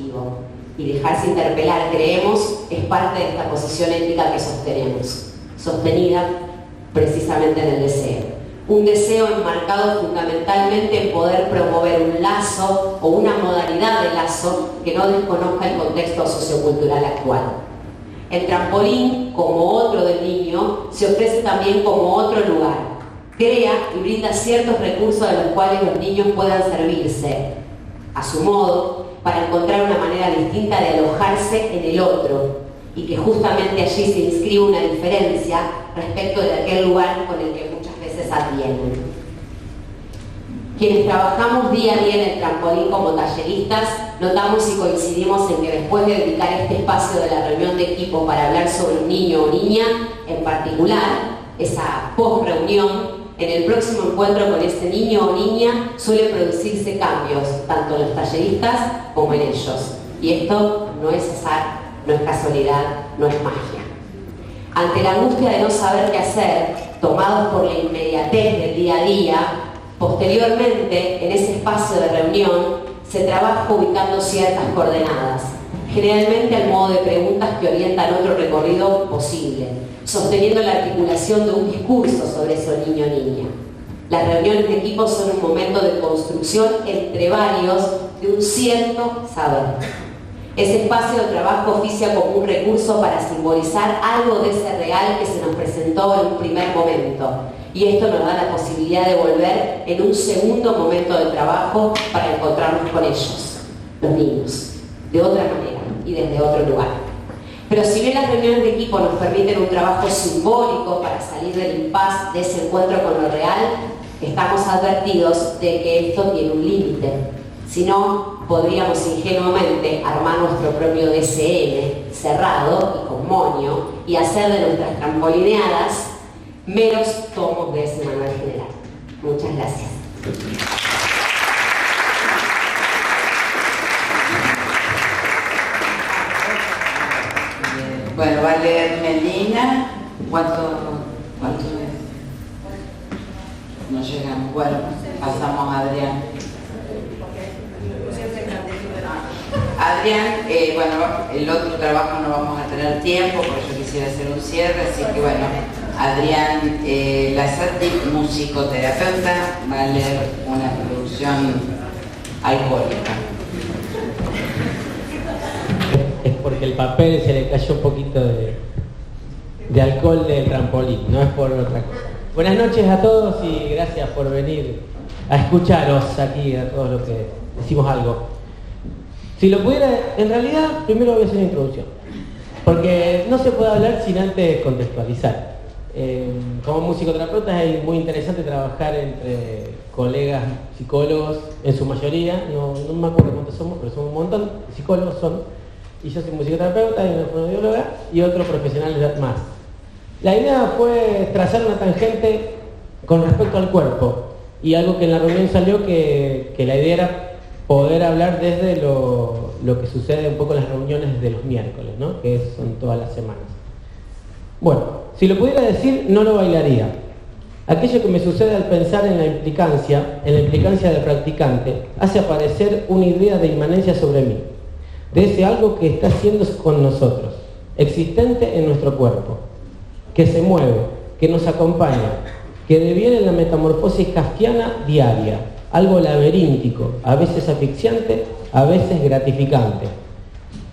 Y dejarse interpelar, creemos, es parte de esta posición ética que sostenemos, sostenida precisamente en el deseo. Un deseo enmarcado fundamentalmente en poder promover un lazo o una modalidad de lazo que no desconozca el contexto sociocultural actual. El trampolín, como otro del niño, se ofrece también como otro lugar. Crea y brinda ciertos recursos de los cuales los niños puedan servirse, a su modo, para encontrar una manera distinta de alojarse en el otro, y que justamente allí se inscribe una diferencia respecto de aquel lugar con el que muchas veces advienen. Quienes trabajamos día a día en el trampolín como talleristas, notamos y coincidimos en que después de dedicar este espacio de la reunión de equipo para hablar sobre un niño o niña en particular, esa post-reunión, en el próximo encuentro con ese niño o niña suele producirse cambios, tanto en los talleristas como en ellos. Y esto no es azar, no es casualidad, no es magia. Ante la angustia de no saber qué hacer, tomados por la inmediatez del día a día, posteriormente, en ese espacio de reunión, se trabaja ubicando ciertas coordenadas, generalmente al modo de preguntas que orientan otro recorrido posible, sosteniendo la articulación de un discurso sobre ese niño o niña. Las reuniones de equipo son un momento de construcción entre varios de un cierto saber. Ese espacio de trabajo oficia como un recurso para simbolizar algo de ese real que se nos presentó en un primer momento. Y esto nos da la posibilidad de volver en un segundo momento de trabajo para encontrarnos con ellos, los niños, de otra manera y desde otro lugar. Pero si bien las reuniones de equipo nos permiten un trabajo simbólico para salir del impasse de ese encuentro con lo real, estamos advertidos de que esto tiene un límite. Si no, podríamos ingenuamente armar nuestro propio DCM cerrado y con moño y hacer de nuestras trampolineadas meros tomos de ese manual general. Muchas gracias. Bueno, va a leer Melina. ¿Cuánto es? No llegamos. Bueno, pasamos a Adrián. Adrián, bueno, el otro trabajo no vamos a tener tiempo porque yo quisiera hacer un cierre, así que bueno, Adrián Lazati, musicoterapeuta, va a leer una producción alcohólica. Es porque el papel se le cayó un poquito de alcohol del trampolín, no es por otra cosa. Buenas noches a todos y gracias por venir a escucharos aquí, a todos los que decimos algo. Si lo pudiera, en realidad, primero voy a hacer una introducción, porque no se puede hablar sin antes contextualizar. Como musicoterapeuta es muy interesante trabajar entre colegas psicólogos, en su mayoría, no me acuerdo cuántos somos, pero somos un montón, psicólogos son, y yo soy musicoterapeuta y una fonoaudióloga y otro profesional más. La idea fue trazar una tangente con respecto al cuerpo, y algo que en la reunión salió que la idea era poder hablar desde lo que sucede un poco en las reuniones de los miércoles, ¿no? Que son todas las semanas. Bueno, si lo pudiera decir, no lo bailaría. Aquello que me sucede al pensar en la implicancia del practicante, hace aparecer una idea de inmanencia sobre mí, de ese algo que está haciendo con nosotros, existente en nuestro cuerpo, que se mueve, que nos acompaña, que deviene la metamorfosis kafkiana diaria, algo laberíntico, a veces asfixiante, a veces gratificante.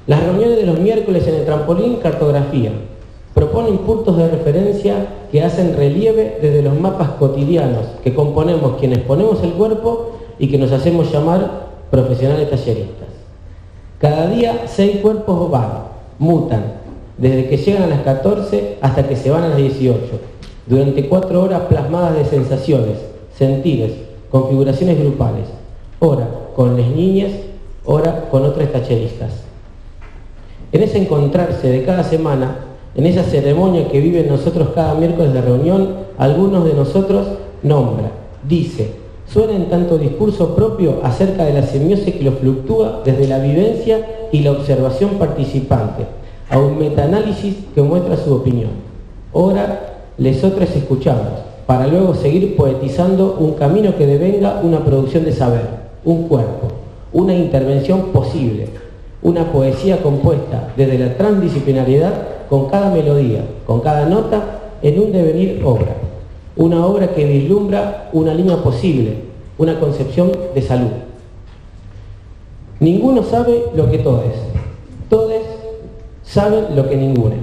Las reuniones de los miércoles en el trampolín cartografían, proponen puntos de referencia que hacen relieve desde los mapas cotidianos que componemos quienes ponemos el cuerpo y que nos hacemos llamar profesionales talleristas. Cada día 6 cuerpos van, mutan, desde que llegan a las 14 hasta que se van a las 18, durante 4 horas plasmadas de sensaciones, sentires, configuraciones grupales, ora con las niñas, ora con otros talleristas. En ese encontrarse de cada semana En esa ceremonia que viven nosotros cada miércoles de reunión, algunos de nosotros nombra, dice, suena en tanto discurso propio acerca de la semiosis que lo fluctúa desde la vivencia y la observación participante, a un metaanálisis que muestra su opinión. Ahora, lesotres escuchamos, para luego seguir poetizando un camino que devenga una producción de saber, un cuerpo, una intervención posible, una poesía compuesta desde la transdisciplinariedad con cada melodía, con cada nota, en un devenir obra. Una obra que vislumbra una línea posible, una concepción de salud. Ninguno sabe lo que todes saben lo que ninguno.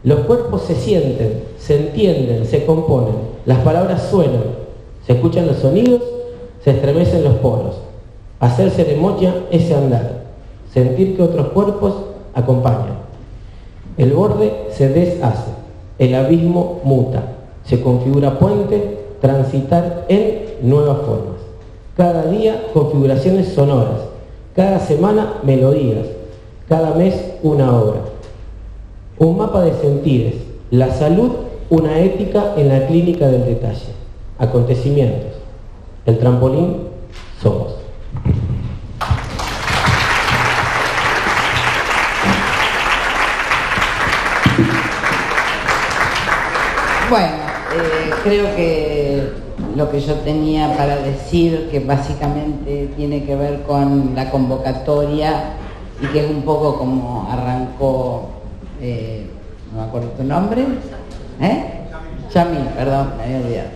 Los cuerpos se sienten, se entienden, se componen, las palabras suenan, se escuchan los sonidos, se estremecen los poros. Hacer ceremonia es andar, sentir que otros cuerpos acompañan. El borde se deshace, el abismo muta, se configura puente, transitar en nuevas formas. Cada día configuraciones sonoras, cada semana melodías, cada mes una obra. Un mapa de sentires, la salud, una ética en la clínica del detalle. Acontecimientos, el trampolín somos. Bueno, creo que lo que yo tenía para decir, que básicamente tiene que ver con la convocatoria y que es un poco como arrancó, no me acuerdo tu nombre, Yamil, perdón, me había olvidado,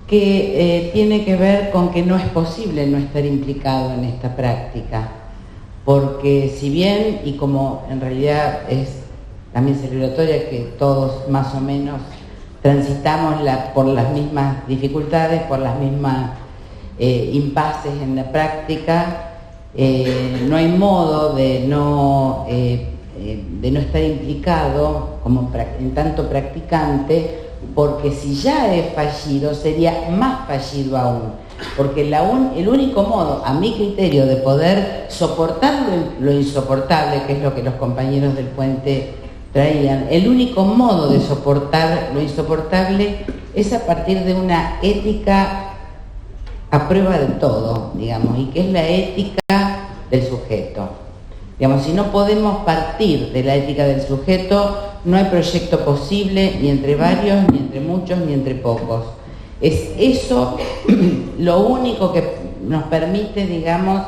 que tiene que ver con que no es posible no estar implicado en esta práctica, porque si bien, y como en realidad es también celebratoria que todos más o menos transitamos por las mismas dificultades, por las mismas impases en la práctica, no hay modo de no estar implicado en tanto practicante, porque si ya he fallido sería más fallido aún, porque el único modo, a mi criterio, de poder soportar lo insoportable, que es lo que los compañeros del puente traían, el único modo de soportar lo insoportable es a partir de una ética a prueba de todo, digamos, y que es la ética del sujeto. Digamos, si no podemos partir de la ética del sujeto, no hay proyecto posible, ni entre varios, ni entre muchos, ni entre pocos. Es eso lo único que nos permite, digamos,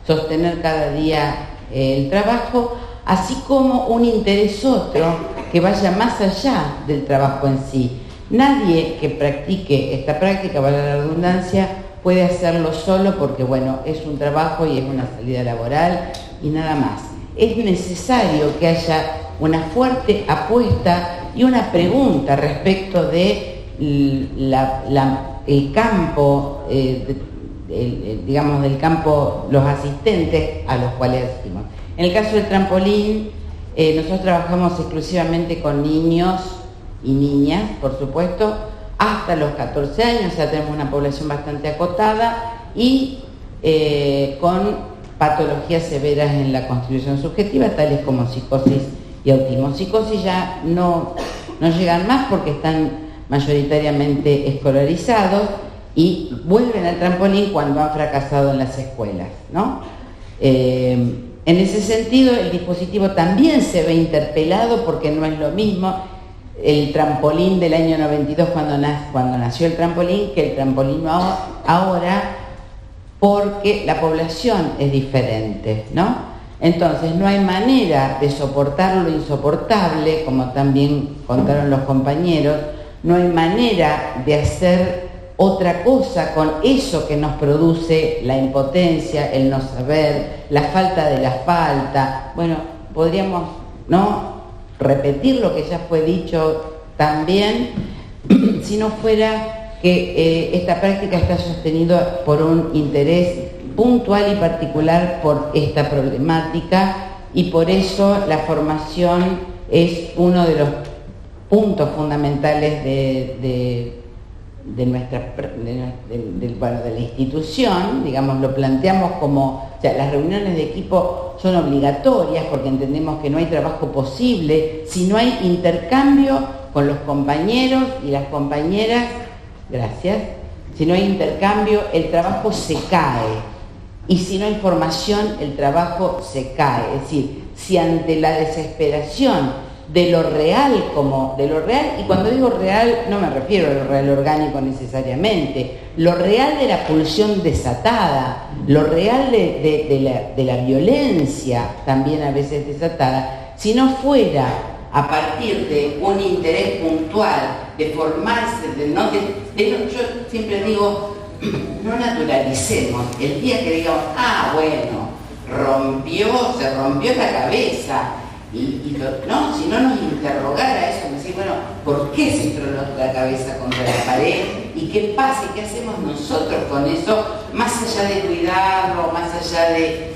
sostener cada día el trabajo, así como un interés otro que vaya más allá del trabajo en sí. Nadie que practique esta práctica, valga la redundancia, puede hacerlo solo porque, bueno, es un trabajo y es una salida laboral y nada más. Es necesario que haya una fuerte apuesta y una pregunta respecto de el campo, digamos, del campo, los asistentes a los cuales asistimos. En el caso del trampolín, nosotros trabajamos exclusivamente con niños y niñas, por supuesto, hasta los 14 años, o sea, tenemos una población bastante acotada y con patologías severas en la constitución subjetiva, tales como psicosis y autismo. Psicosis ya no llegan más porque están mayoritariamente escolarizados y vuelven al trampolín cuando han fracasado en las escuelas, ¿no? En ese sentido, el dispositivo también se ve interpelado porque no es lo mismo el trampolín del año 92 cuando nació el trampolín que el trampolín ahora, porque la población es diferente, ¿no? Entonces no hay manera de soportar lo insoportable, como también contaron los compañeros, no hay manera de hacer otra cosa con eso que nos produce la impotencia, el no saber, la falta de la falta. Bueno, podríamos, ¿no?, repetir lo que ya fue dicho también, si no fuera que esta práctica está sostenida por un interés puntual y particular por esta problemática, y por eso la formación es uno de los puntos fundamentales de la institución, digamos, lo planteamos como, o sea, las reuniones de equipo son obligatorias porque entendemos que no hay trabajo posible si no hay intercambio con los compañeros y las compañeras. Gracias. Si no hay intercambio, el trabajo se cae. Y si no hay formación, el trabajo se cae. Es decir, si ante la desesperación de lo real, y cuando digo real no me refiero a lo real orgánico necesariamente, lo real de la pulsión desatada, lo real de la violencia también a veces desatada, si no fuera a partir de un interés puntual, de formarse, yo siempre digo, no naturalicemos, el día que digamos, bueno, se rompió la cabeza, no, si no nos interrogara eso, me decís, bueno, ¿por qué se tronó la cabeza contra la pared? ¿Y qué pasa? ¿Y qué hacemos nosotros con eso? Más allá de cuidarlo, más allá de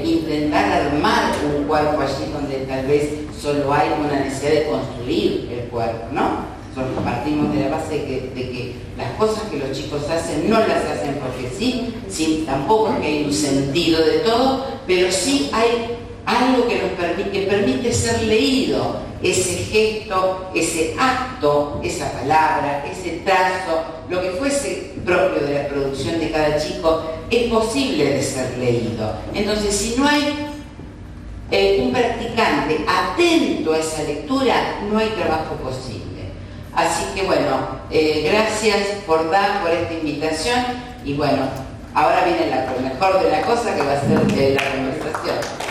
intentar armar un cuerpo allí donde tal vez solo hay una necesidad de construir el cuerpo, ¿no? Nosotros partimos de la base de que las cosas que los chicos hacen no las hacen porque sí, tampoco es que hay un sentido de todo, pero sí hay algo que permite ser leído, ese gesto, ese acto, esa palabra, ese trazo, lo que fuese propio de la producción de cada chico, es posible de ser leído. Entonces, si no hay un practicante atento a esa lectura, no hay trabajo posible. Así que bueno, gracias por esta invitación y bueno, ahora viene lo mejor de la cosa que va a ser la conversación.